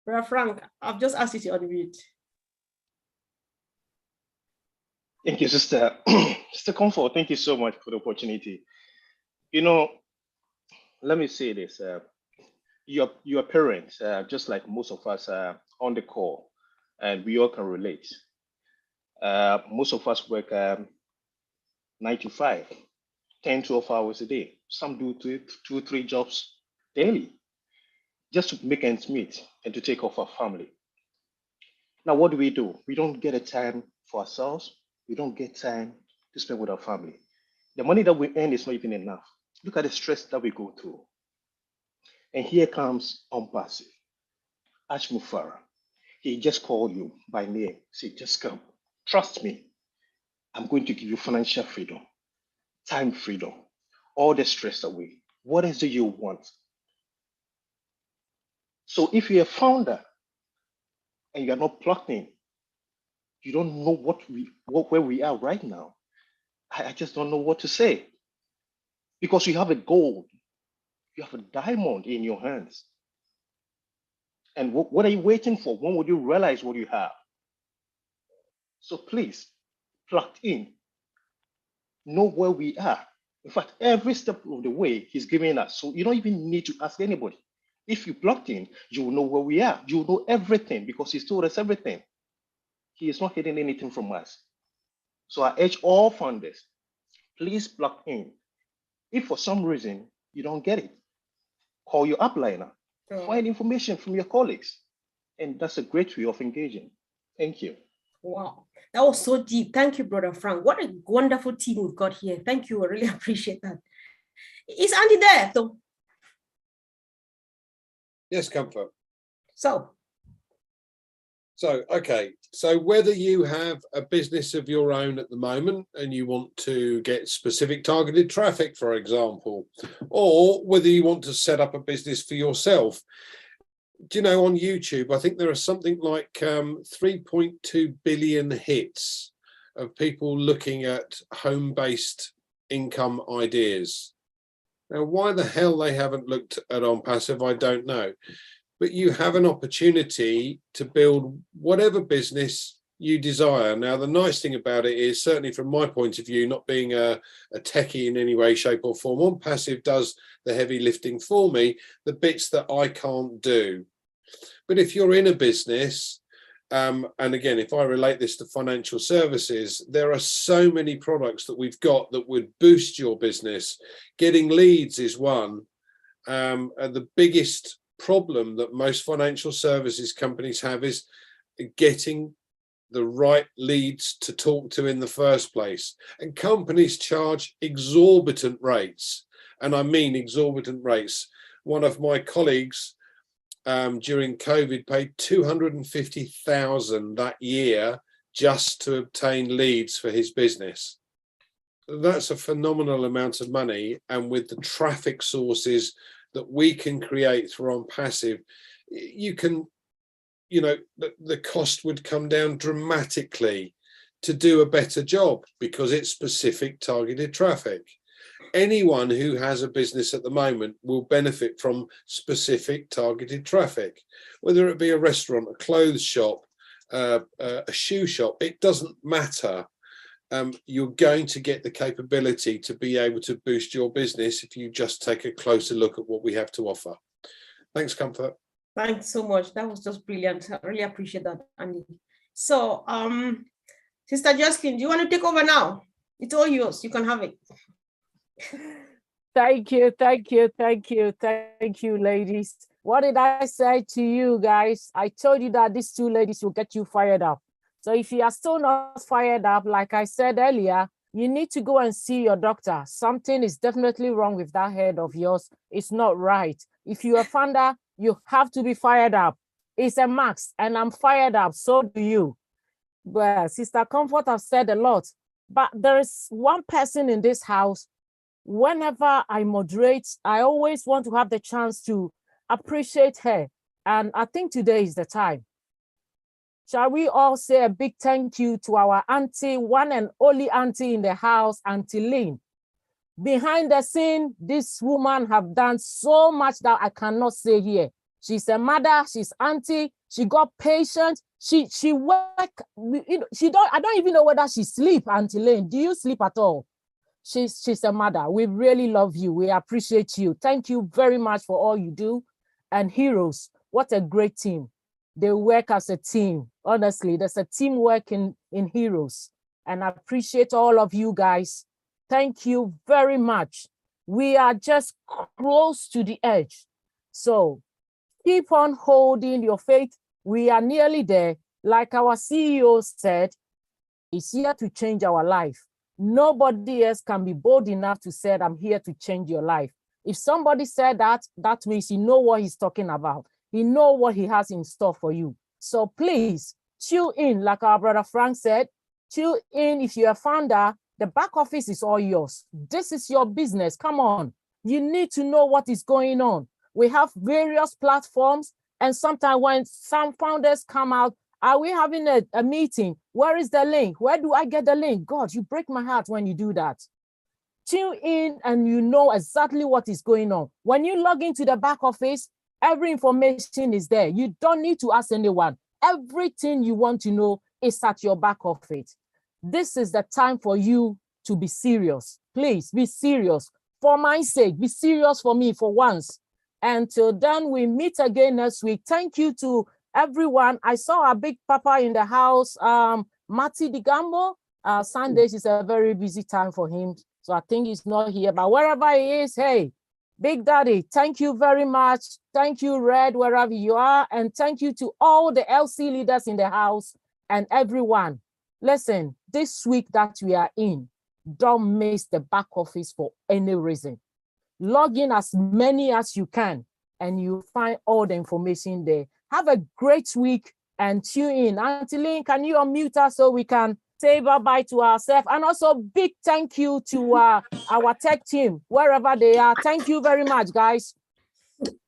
Brother Frank, I've just asked you to unmute. Thank you, Sister. Sister Comfort, thank you so much for the opportunity. You know, let me say this. Your parents, just like most of us on the call, and we all can relate. Most of us work 9 to 5, 10, 12 hours a day. Some do 2, 3 jobs daily, just to make ends meet and to take off our family. Now, what do? We don't get a time for ourselves. We don't get time to spend with our family. The money that we earn is not even enough. Look at the stress that we go through. And here comes ONPASSIVE. Ashmufara. He just called you by name. Say, just come. Trust me. I'm going to give you financial freedom, time freedom, all the stress away. What else do you want? So if you're a founder and you're not plugged in, you don't know where we are right now. I just don't know what to say. Because you have a gold, you have a diamond in your hands. And what are you waiting for? When would you realize what you have? So please, plugged in, know where we are. In fact, every step of the way he's giving us. So you don't even need to ask anybody. If you plugged in, you will know where we are. You will know everything because he's told us everything. He is not hiding anything from us. So I urge all founders, please plug in. If for some reason you don't get it, call your upliner, find information from your colleagues. And that's a great way of engaging. Thank you. Wow, that was so deep. Thank you, Brother Frank. What a wonderful team we've got here. Thank you. I really appreciate that. Is Andy there? Yes, Comfort. So, okay. So whether you have a business of your own at the moment and you want to get specific targeted traffic, for example, or whether you want to set up a business for yourself, do you know, on YouTube, I think there are something like 3.2 billion hits of people looking at home-based income ideas. Now, why the hell they haven't looked at ONPASSIVE, I don't know. But you have an opportunity to build whatever business you desire. Now, the nice thing about it is, certainly from my point of view, not being a techie in any way, shape or form, ONPASSIVE does the heavy lifting for me, the bits that I can't do. But if you're in a business, and again, if I relate this to financial services, there are so many products that we've got that would boost your business. Getting leads is one. And the biggest problem that most financial services companies have is getting the right leads to talk to in the first place. And companies charge exorbitant rates. And I mean exorbitant rates. One of my colleagues during COVID paid $250,000 that year just to obtain leads for his business. That's a phenomenal amount of money. And with the traffic sources that we can create through ONPASSIVE, you can, you know, the cost would come down dramatically to do a better job because it's specific targeted traffic. Anyone who has a business at the moment will benefit from specific targeted traffic, whether it be a restaurant, a clothes shop, a shoe shop, it doesn't matter. You're going to get the capability to be able to boost your business if you just take a closer look at what we have to offer. Thanks, Comfort. Thanks so much. That was just brilliant. I really appreciate that, Andy. So, Sister Jocelyn, do you want to take over now? It's all yours. You can have it. Thank you, ladies. What did I say to you guys? I told you that these two ladies will get you fired up. So if you are still not fired up, like I said earlier, you need to go and see your doctor. Something is definitely wrong with that head of yours. It's not right. If you're a founder, you have to be fired up. It's a max, and I'm fired up. So do you. Well, Sister Comfort have said a lot, but there is one person in this house. Whenever I moderate, I always want to have the chance to appreciate her. And I think today is the time. Shall we all say a big thank you to our auntie, one and only auntie in the house, Auntie Lynn. Behind the scene, this woman have done so much that I cannot say here. She's a mother, she's auntie, she got patient, she work, I don't even know whether she sleep, Auntie Lynn. Do you sleep at all? She's a mother. We really love you. We appreciate you. Thank you very much for all you do. And Heroes, what a great team. They work as a team. Honestly, there's a teamwork in Heroes. And I appreciate all of you guys. Thank you very much. We are just close to the edge. So keep on holding your faith. We are nearly there. Like our CEO said, it's here to change our life. Nobody else can be bold enough to say, I'm here to change your life. If somebody said that, that means he knows what he's talking about. He knows what he has in store for you. So please tune in, like our brother Frank said, tune in. If you're a founder, the back office is all yours. This is your business. Come on. You need to know what is going on. We have various platforms, and sometimes when some founders come out, are we having a meeting? Where is the link? Where do I get the link? God, you break my heart when you do that. Tune in and you know exactly what is going on. When you log into the back office, every information is there. You don't need to ask anyone. Everything you want to know is at your back office. This is the time for you to be serious. Please be serious. For my sake, be serious for me for once. Until then, we meet again next week. Thank you to everyone. I saw a big papa in the house, Mati Digambo. Sundays is a very busy time for him. So I think he's not here, but wherever he is, hey, Big Daddy, thank you very much. Thank you, Red, wherever you are. And thank you to all the LC leaders in the house and everyone. Listen, this week that we are in, don't miss the back office for any reason. Log in as many as you can, and you find all the information there. Have a great week and tune in. Auntie Lynn, can you unmute us so we can say bye-bye to ourselves? And also big thank you to our tech team, wherever they are. Thank you very much, guys.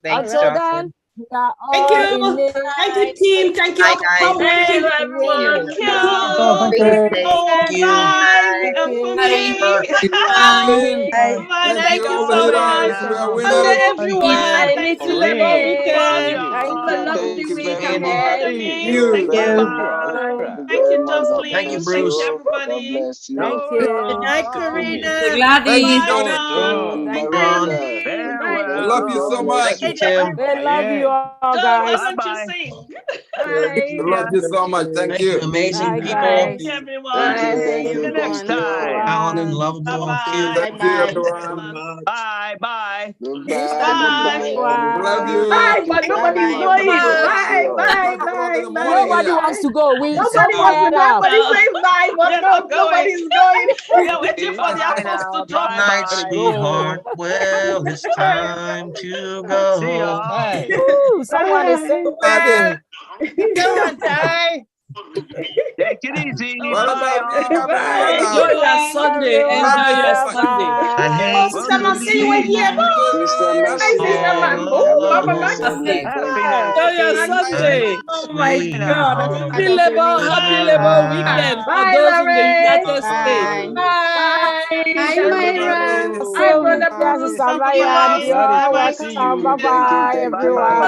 Thanks, Until Jocelyn. then, We are Thank all you. in it. Thank you, team. Thank you, public. Thank you, To win everyone. it. Thank you. Oh, Thank bye. you. For me. Bye. Thank Thank you, you so overhitters. much. We are Sunday, winners. everyone. Little Thank labor you. Love weekend. you. Have a lovely Thank you week very ahead. much. Okay. You. Thank you so Thank much. you. Thank you, Thank you, Jocelyn. Thank you, Bruce. everybody. Thank Good you. night, Karina. Thank you, Bye Johnny. Thank now. you. Thank Bye, you. Ron. Andy. Bye, I love you so Joe. much. Thank you, Tim. We love you all, Joe, why guys. don't you Bye-bye. sing? I love you so much. Thank Thank you, you. amazing Bye, people. Thank guys. you, everyone. See you Good next morning. time. Talented, Bye. lovable, Thank you. cute. Bye-bye. Thank you, everyone. Bye. Bye. Mr. Bye. Love Bye. you. But nobody's Bye, going. everyone. Bye, bye, 5 o'clock in bye, the morning bye, Nobody here. wants bye. to go. We so Nobody wants to fired go. up. Everybody No, says bye, but we're no, not going. nobody's going. We are waiting for the Bye apostle now. to drop. Good night, Bye-bye. sweetheart. Well, it's time to See go. y'all. Woo, someone is saying Bye. it. Come on, Ty. Take it easy. What Bye, about me, all. Gabriela? Bye. Now? Enjoy your Sunday. Love Enjoy your you. Bye. Sunday. I Bye. Oh, hate Sister to Maxine, you were leave here. you Bye. Hi, Sister Max. all Oh, Mama alone. Maxine. Sunday. Happiness. Enjoy your Bye. My Sunday. Oh my God. sweetheart. Happy labor, happy labor Goodbye. weekend for Bye, those in the Larry. United States. Bye. Bye. Hi, Thank you, Myra. Bruce. Hi, Sylvia, Brother Bruce. Sister Thank you, Marian, love. you're all Bye bye, welcome. Sister Bye Vivian. bye, Bye-bye. everyone.